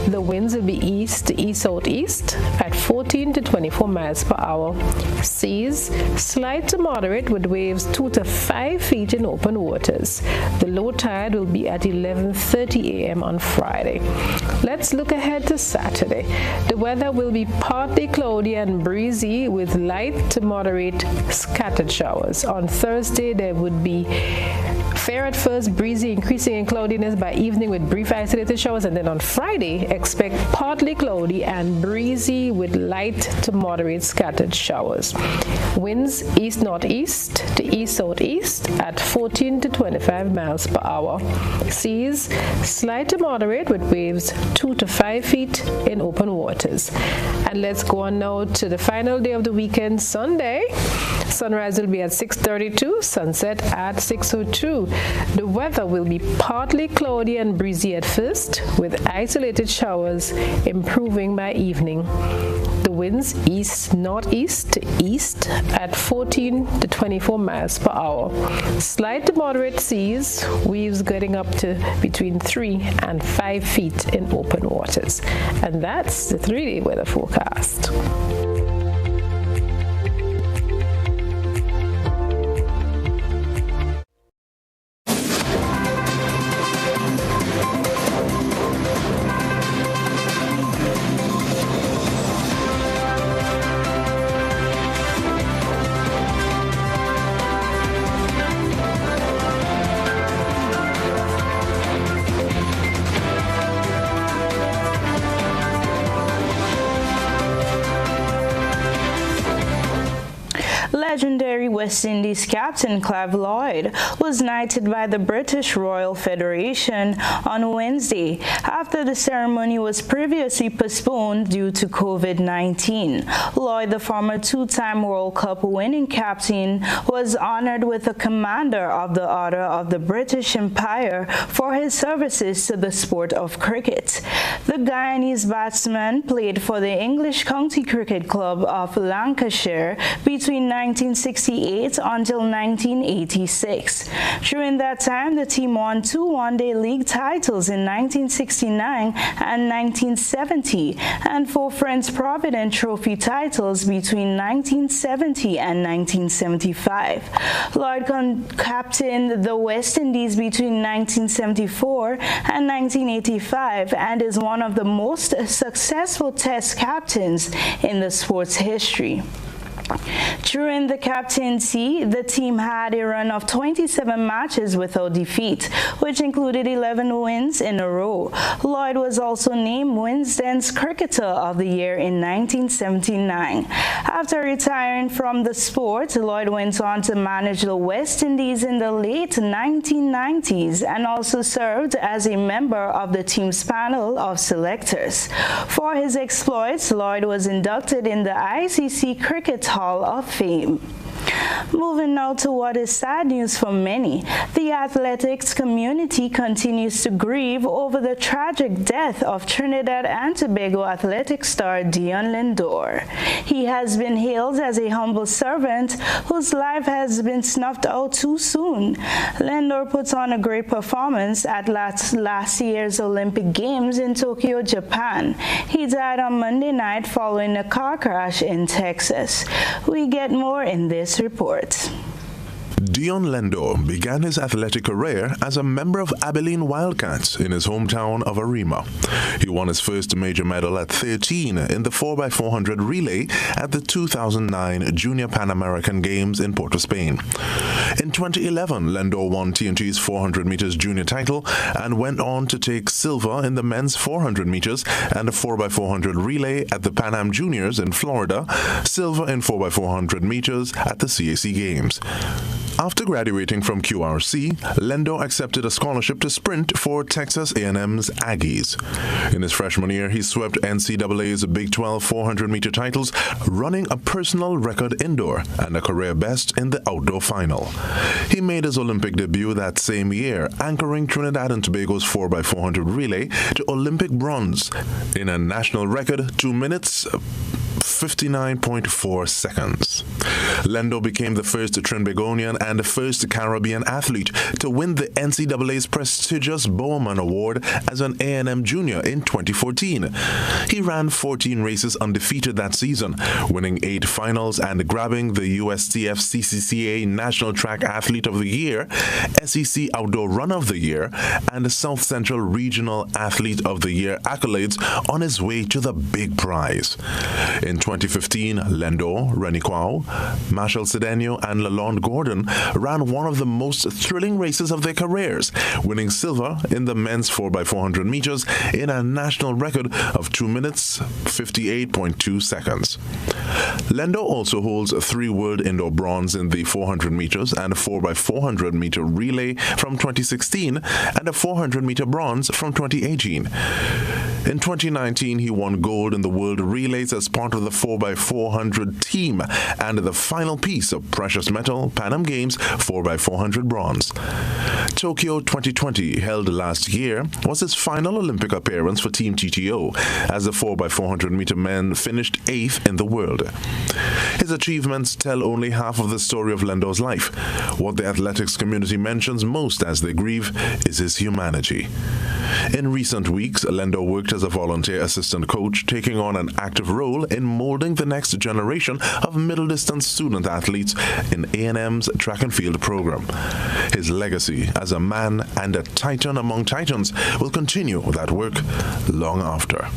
The winds will be east to east-southeast at 14 to 24 miles per hour. Seas slight to moderate with waves 2 to 5 feet in open waters. The low tide will be at 11:30 a.m. on Friday. Let's look ahead to Saturday. The weather will be partly cloudy and breezy with light to moderate scattered showers. On Thursday, there would be fair at first, breezy, increasing in cloudiness by evening with brief isolated showers. And then on Friday, expect partly cloudy and breezy with light to moderate scattered showers. Winds east-northeast to east-southeast at 14 to 25 miles per hour. Seas slight to moderate with waves 2 to 5 feet in open waters. And let's go on now to the final day of the weekend, Sunday. Sunrise will be at 6:32, sunset at 6:02. The weather will be partly cloudy and breezy at first, with isolated showers improving by evening. The winds east-northeast to east at 14 to 24 miles per hour. Slight to moderate seas, waves getting up to between 3 and 5 feet in open waters. And that's the 3-day weather forecast.
Legendary West Indies captain Clive Lloyd was knighted by the British Royal Federation on Wednesday after the ceremony was previously postponed due to COVID-19. Lloyd, the former two-time World Cup winning captain, was honored with the Commander of the Order of the British Empire for his services to the sport of cricket. The Guyanese batsman played for the English County Cricket Club of Lancashire between 1968 until 1986. During that time, the team won 2 one-day league titles in 1969 and 1970 and 4 Friends Provident Trophy titles between 1970 and 1975. Lloyd captained the West Indies between 1974 and 1985 and is one of the most successful Test captains in the sport's history. During the captaincy, the team had a run of 27 matches without defeat, which included 11 wins in a row. Lloyd was also named Wednesday's Cricketer of the Year in 1979. After retiring from the sport, Lloyd went on to manage the West Indies in the late 1990s and also served as a member of the team's panel of selectors. For his exploits, Lloyd was inducted in the ICC Cricket Hall of Fame. Moving now to what is sad news for many. The athletics community continues to grieve over the tragic death of Trinidad and Tobago athletics star Dion Lindor. He has been hailed as a humble servant whose life has been snuffed out too soon. Lindor put on a great performance at last year's Olympic Games in Tokyo, Japan. He died on Monday night following a car crash in Texas. We get more in this report.
Dion Lindor began his athletic career as a member of Abilene Wildcats in his hometown of Arima. He won his first major medal at 13 in the 4x400 relay at the 2009 Junior Pan American Games in Port of Spain. In 2011, Lindor won TNT's 400 meters junior title and went on to take silver in the men's 400 meters and the 4x400 relay at the Pan Am Juniors in Florida, silver in 4x400 meters at the CAC Games. After graduating from QRC, Lindor accepted a scholarship to sprint for Texas A&M's Aggies. In his freshman year, he swept NCAA's Big 12 400-meter titles, running a personal record indoor and a career best in the outdoor final. He made his Olympic debut that same year, anchoring Trinidad and Tobago's 4x400 relay to Olympic bronze in a national record 2 minutes 59.4 seconds. Lindor became the first Trinbagonian and the first Caribbean athlete to win the NCAA's prestigious Bowman Award as an A&M junior in 2014. He ran 14 races undefeated that season, winning 8 finals and grabbing the USTF CCCA National Track Athlete of the Year, SEC Outdoor Runner of the Year, and the South Central Regional Athlete of the Year accolades on his way to the big prize. In 2015, Lindor, Rennie Kwao, Marshall Cedeno, and Lalonde Gordon ran one of the most thrilling races of their careers, winning silver in the men's 4x400 meters in a national record of 2 minutes 58.2 seconds. Lindor also holds 3 world indoor bronze in the 400 meters and a 4x400 meter relay from 2016 and a 400 meter bronze from 2018. In 2019, he won gold in the World Relays as part of the 4x400 team and the final piece of precious metal Pan Am Games 4x400 bronze. Tokyo 2020, held last year, was his final Olympic appearance for Team TTO, as the 4x400 meter men finished 8th in the world. His achievements tell only half of the story of Lindor's life. What the athletics community mentions most as they grieve is his humanity. In recent weeks, Lindor worked as a volunteer assistant coach, taking on an active role in molding the next generation of middle-distance student athletes in A&M's track and field program. His legacy as a man and a titan among titans will continue that work long after.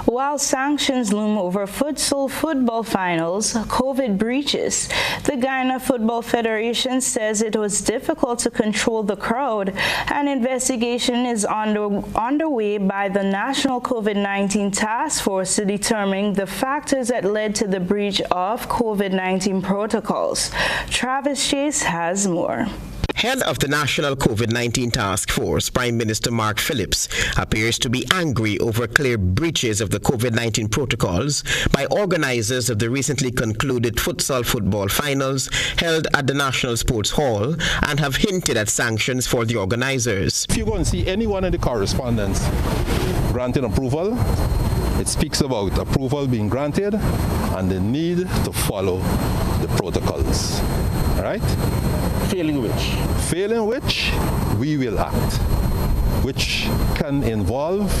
While sanctions loom over futsal football finals, COVID breaches, the Ghana Football Federation says it was difficult to control the crowd. An investigation is underway by the National COVID-19 Task Force to determine the factors that led to the breach of COVID-19 protocols. Travis Chase has more.
Head of the National COVID-19 Task Force, Prime Minister Mark Phillips, appears to be angry over clear breaches of the COVID-19 protocols by organizers of the recently concluded futsal football finals held at the National Sports Hall and have hinted at sanctions for the organizers.
If you go and see anyone in the correspondence granting approval, it speaks about approval being granted and the need to follow the protocols. All right?
Failing which?
Failing which, we will act, which can involve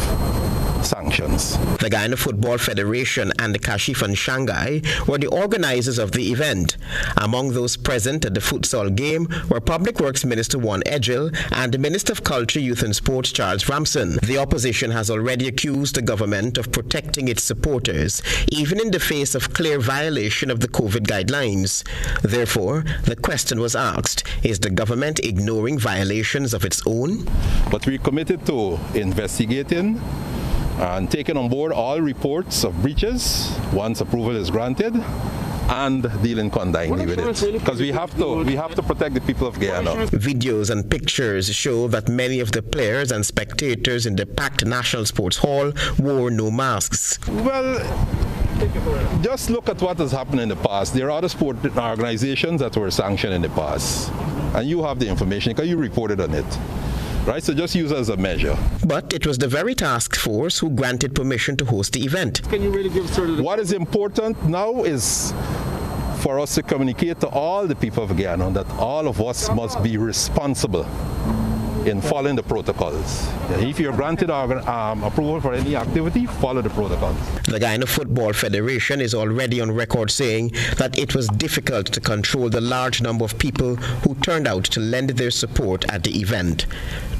sanctions.
The Ghana Football Federation and the Kashifan Shanghai were the organizers of the event. Among those present at the futsal game were Public Works Minister Juan Edgell and the Minister of Culture, Youth and Sports, Charles Ramson. The opposition has already accused the government of protecting its supporters, even in the face of clear violation of the COVID guidelines. Therefore, the question was asked, is the government ignoring violations of its own?
But we're committed to investigating and taking on board all reports of breaches once approval is granted and dealing condignly with it, because we have to protect the people of Guyana.
Videos and pictures show that many of the players and spectators in the packed National Sports Hall wore no masks.
Well, just look at what has happened in the past. There are other sport organizations that were sanctioned in the past, and you have the information because you reported on it. Right, so just use it as a measure.
But it was the very task force who granted permission to host the event.
Can you really give sort of
what is important now is for us to communicate to all the people of Guyana that all of us must be responsible in following the protocols. If you're granted approval for any activity, follow the protocols.
The Ghana Football Federation is already on record saying that it was difficult to control the large number of people who turned out to lend their support at the event.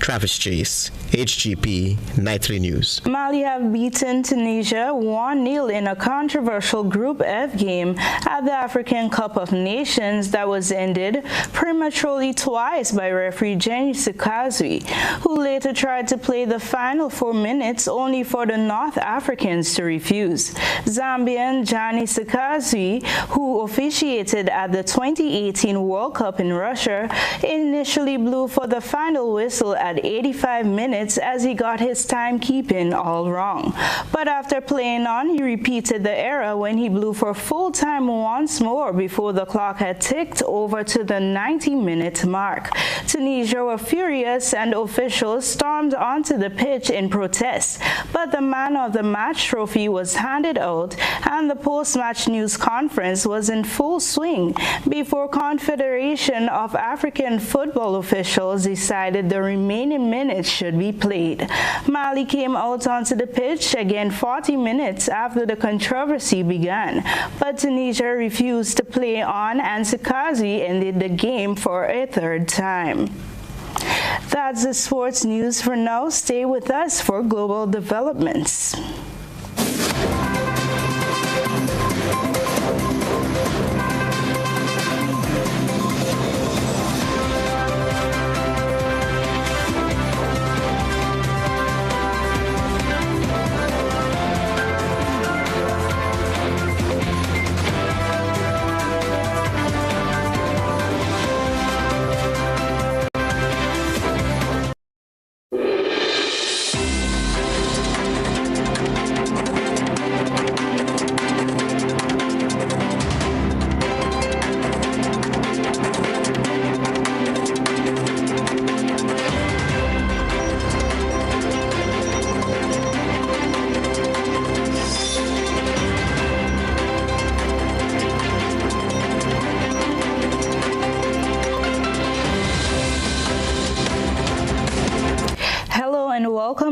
Travis Chase, HGP, Nightly News.
Mali have beaten Tunisia 1-0 in a controversial Group F game at the African Cup of Nations that was ended prematurely twice by referee Jenny Sikazi, who later tried to play the final 4 minutes only for the North Africans to refuse. Zambian Gianni Sikazi, who officiated at the 2018 World Cup in Russia, initially blew for the final whistle at 85 minutes as he got his timekeeping all wrong. But after playing on, he repeated the error when he blew for full time once more before the clock had ticked over to the 90-minute mark. Tunisia were furious and officials stormed onto the pitch in protest. But the man of the match trophy was handed out and the post-match news conference was in full swing before Confederation of African Football officials decided the remaining minutes should be played. Mali came out onto the pitch again 40 minutes after the controversy began, but Tunisia refused to play on and Sikazi ended the game for a third time. That's the sports news for now. Stay with us for global developments.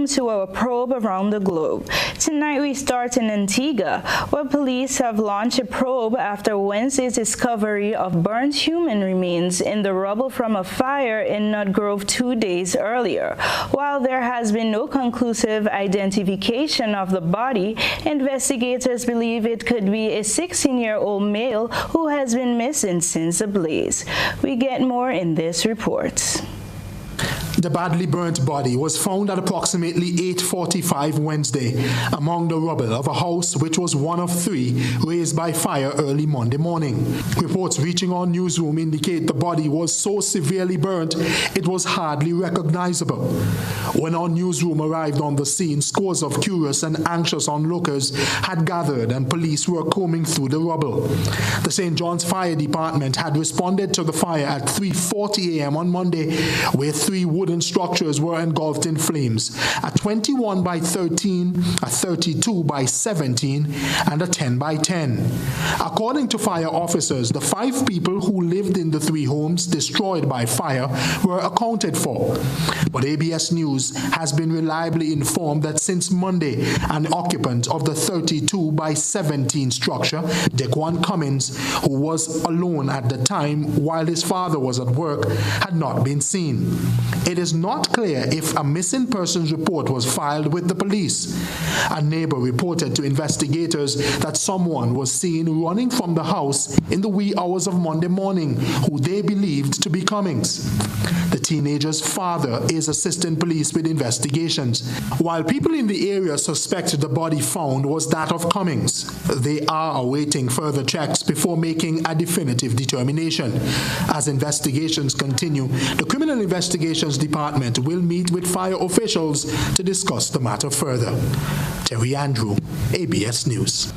home to our probe around the globe. Tonight we start in Antigua, where police have launched a probe after Wednesday's discovery of burnt human remains in the rubble from a fire in Nut Grove 2 days earlier. While there has been no conclusive identification of the body, investigators believe it could be a 16-year-old male who has been missing since the blaze. We get more in this report.
The badly burnt body was found at approximately 8:45 Wednesday among the rubble of a house which was one of 3 raised by fire early Monday morning. Reports reaching our newsroom indicate the body was so severely burnt it was hardly recognizable. When our newsroom arrived on the scene, scores of curious and anxious onlookers had gathered and police were combing through the rubble. The St. John's Fire Department had responded to the fire at 3:40 a.m. on Monday, where 3 wooden structures were engulfed in flames, a 21 by 13, a 32 by 17, and a 10 by 10. According to fire officers, the 5 people who lived in the 3 homes destroyed by fire were accounted for. But ABS News has been reliably informed that since Monday, an occupant of the 32 by 17 structure, Dequan Cummins, who was alone at the time while his father was at work, had not been seen. It is not clear if a missing persons report was filed with the police. A neighbor reported to investigators that someone was seen running from the house in the wee hours of Monday morning, who they believed to be Cummings. The teenager's father is assisting police with investigations. While people in the area suspect the body found was that of Cummings, they are awaiting further checks before making a definitive determination. As investigations continue, the Criminal Investigations Department will meet with fire officials to discuss the matter further. Terry Andrew, ABS News.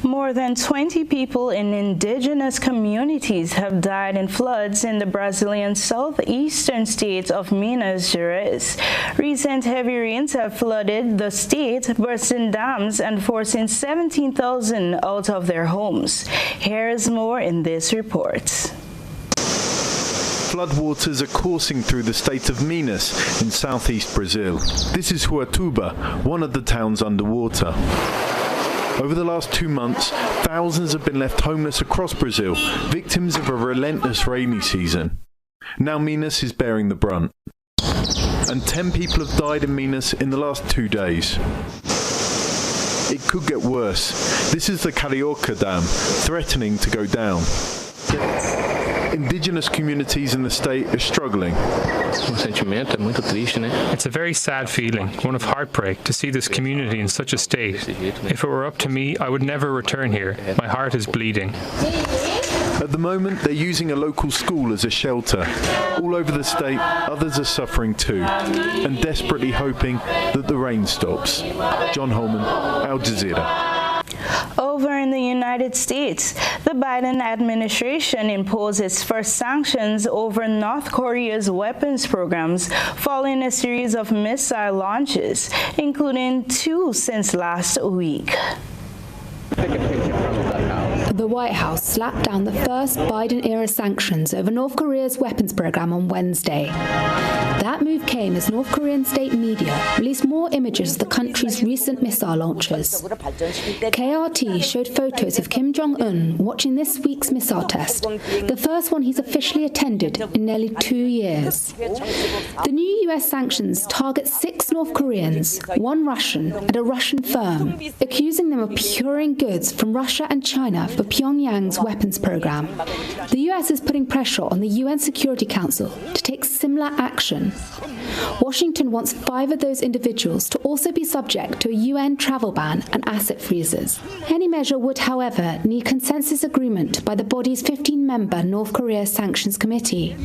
More than 20 people in indigenous communities have died in floods in the Brazilian southeastern state of Minas Gerais. Recent heavy rains have flooded the state, bursting dams and forcing 17,000 out of their homes. Here's more in this report.
Floodwaters are coursing through the state of Minas in southeast Brazil. This is Huatuba, one of the towns underwater. Over the last 2 months, thousands have been left homeless across Brazil, victims of a relentless rainy season. Now Minas is bearing the brunt. And 10 people have died in Minas in the last 2 days. It could get worse. This is the Carioca Dam, threatening to go down. Indigenous communities in the state are struggling.
It's a very sad feeling, one of heartbreak, to see this community in such a state. If it were up to me, I would never return here. My heart is bleeding.
At the moment, they're using a local school as a shelter. All over the state, others are suffering too, and desperately hoping that the rain stops. John Holman, Al Jazeera.
Over in the United States, the Biden administration imposed its first sanctions over North Korea's weapons programs following a series of missile launches, including 2 since last week.
The White House slapped down the first Biden-era sanctions over North Korea's weapons program on Wednesday. That move came as North Korean state media released more images of the country's recent missile launches. KRT showed photos of Kim Jong-un watching this week's missile test, the first one he's officially attended in nearly 2 years. The new U.S. sanctions target 6 North Koreans, 1 Russian, and a Russian firm, accusing them of procuring goods from Russia and China for Pyongyang's weapons program. The U.S. is putting pressure on the UN Security Council to take similar action. Washington wants 5 of those individuals to also be subject to a UN travel ban and asset freezes. Any measure would, however, need consensus agreement by the body's 15-member North Korea Sanctions Committee.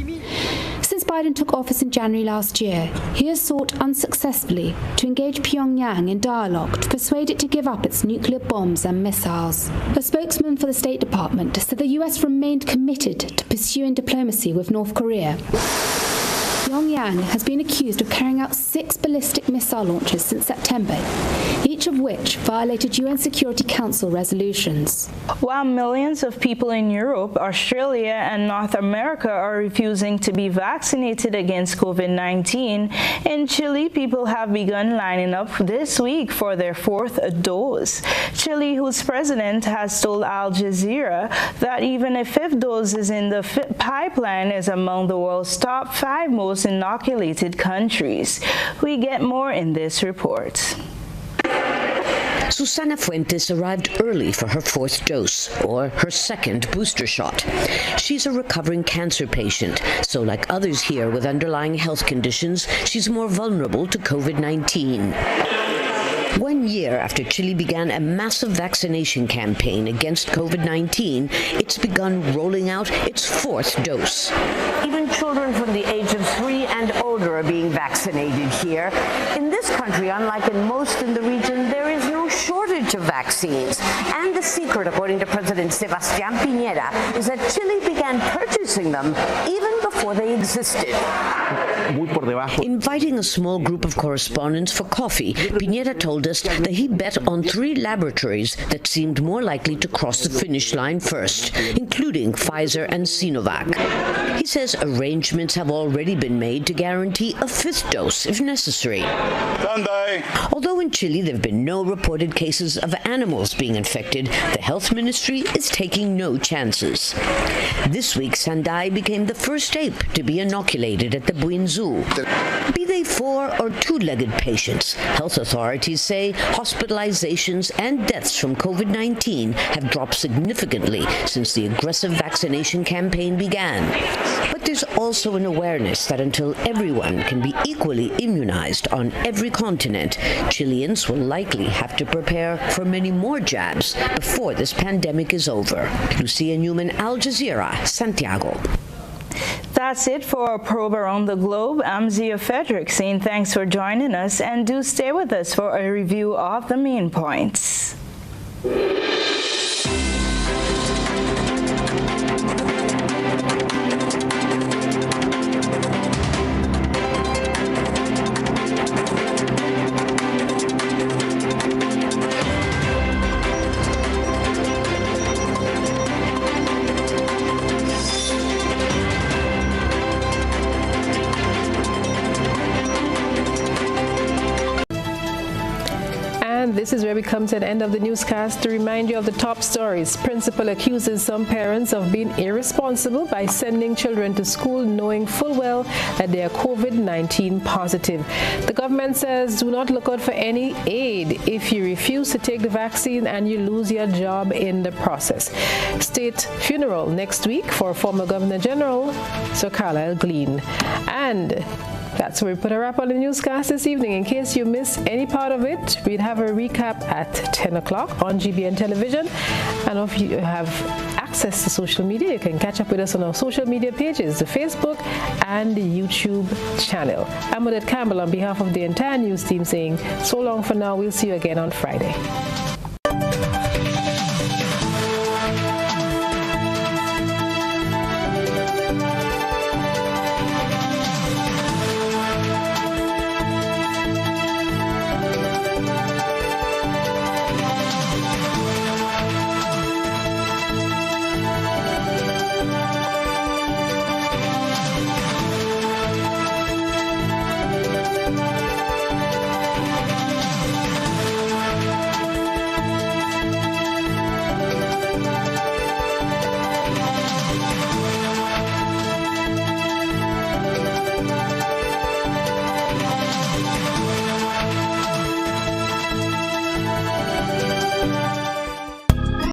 Since Biden took office in January last year, he has sought unsuccessfully to engage Pyongyang in dialogue to persuade it to give up its nuclear bombs and missiles. A spokesman for the State Department said the U.S. remained committed to pursuing diplomacy with North Korea. Pyongyang has been accused of carrying out 6 ballistic missile launches since September, each of which violated UN Security Council resolutions.
While millions of people in Europe, Australia, and North America are refusing to be vaccinated against COVID-19, in Chile, people have begun lining up this week for their 4th dose. Chile, whose president has told Al Jazeera that even a 5th dose is in the pipeline, is among the world's top 5 most inoculated countries. We get more in this report.
Susana Fuentes arrived early for her 4th dose, or her 2nd booster shot. She's a recovering cancer patient, so like others here with underlying health conditions, she's more vulnerable to COVID-19. 1 year after Chile began a massive vaccination campaign against COVID-19, it's begun rolling out its 4th dose.
Even children from the age of 3 and older are being vaccinated here. In this country, unlike in most in the region, there is no shortage of vaccines. And the secret, according to President Sebastián Piñera, is that Chile began purchasing them even before they existed.
Inviting a small group of correspondents for coffee, Piñera told us that he bet on 3 laboratories that seemed more likely to cross the finish line first, including Pfizer and Sinovac. He says arrangements have already been made to guarantee a 5th dose if necessary. Although in Chile there have been no reported cases of animals being infected, the health ministry is taking no chances. This week, Sandai became the first ape to be inoculated at the Buin Zoo. Be they 4 or 2-legged patients, health authorities say hospitalizations and deaths from COVID-19 have dropped significantly since the aggressive vaccination campaign began. But there's also an awareness that until everyone can be equally immunized on every continent, Chileans will likely have to prepare for many more jabs before this pandemic is over. Lucia Newman, Al Jazeera, Santiago.
That's it for our probe around the globe. I'm Zia Frederick saying thanks for joining us, and do stay with us for a review of the main points.
This is where we come to the end of the newscast. To remind you of the top stories, principal accuses some parents of being irresponsible by sending children to school knowing full well that they are COVID-19 positive. The government says do not look out for any aid if you refuse to take the vaccine and you lose your job in the process. State funeral next week for former Governor General Sir Carlisle Gleen. And that's where we put a wrap on the newscast this evening. In case you missed any part of it, we'd have a recap at 10 o'clock on GBN television. And if you have access to social media, you can catch up with us on our social media pages, the Facebook and the YouTube channel. I'm Odette Campbell on behalf of the entire news team saying so long for now. We'll see you again on Friday.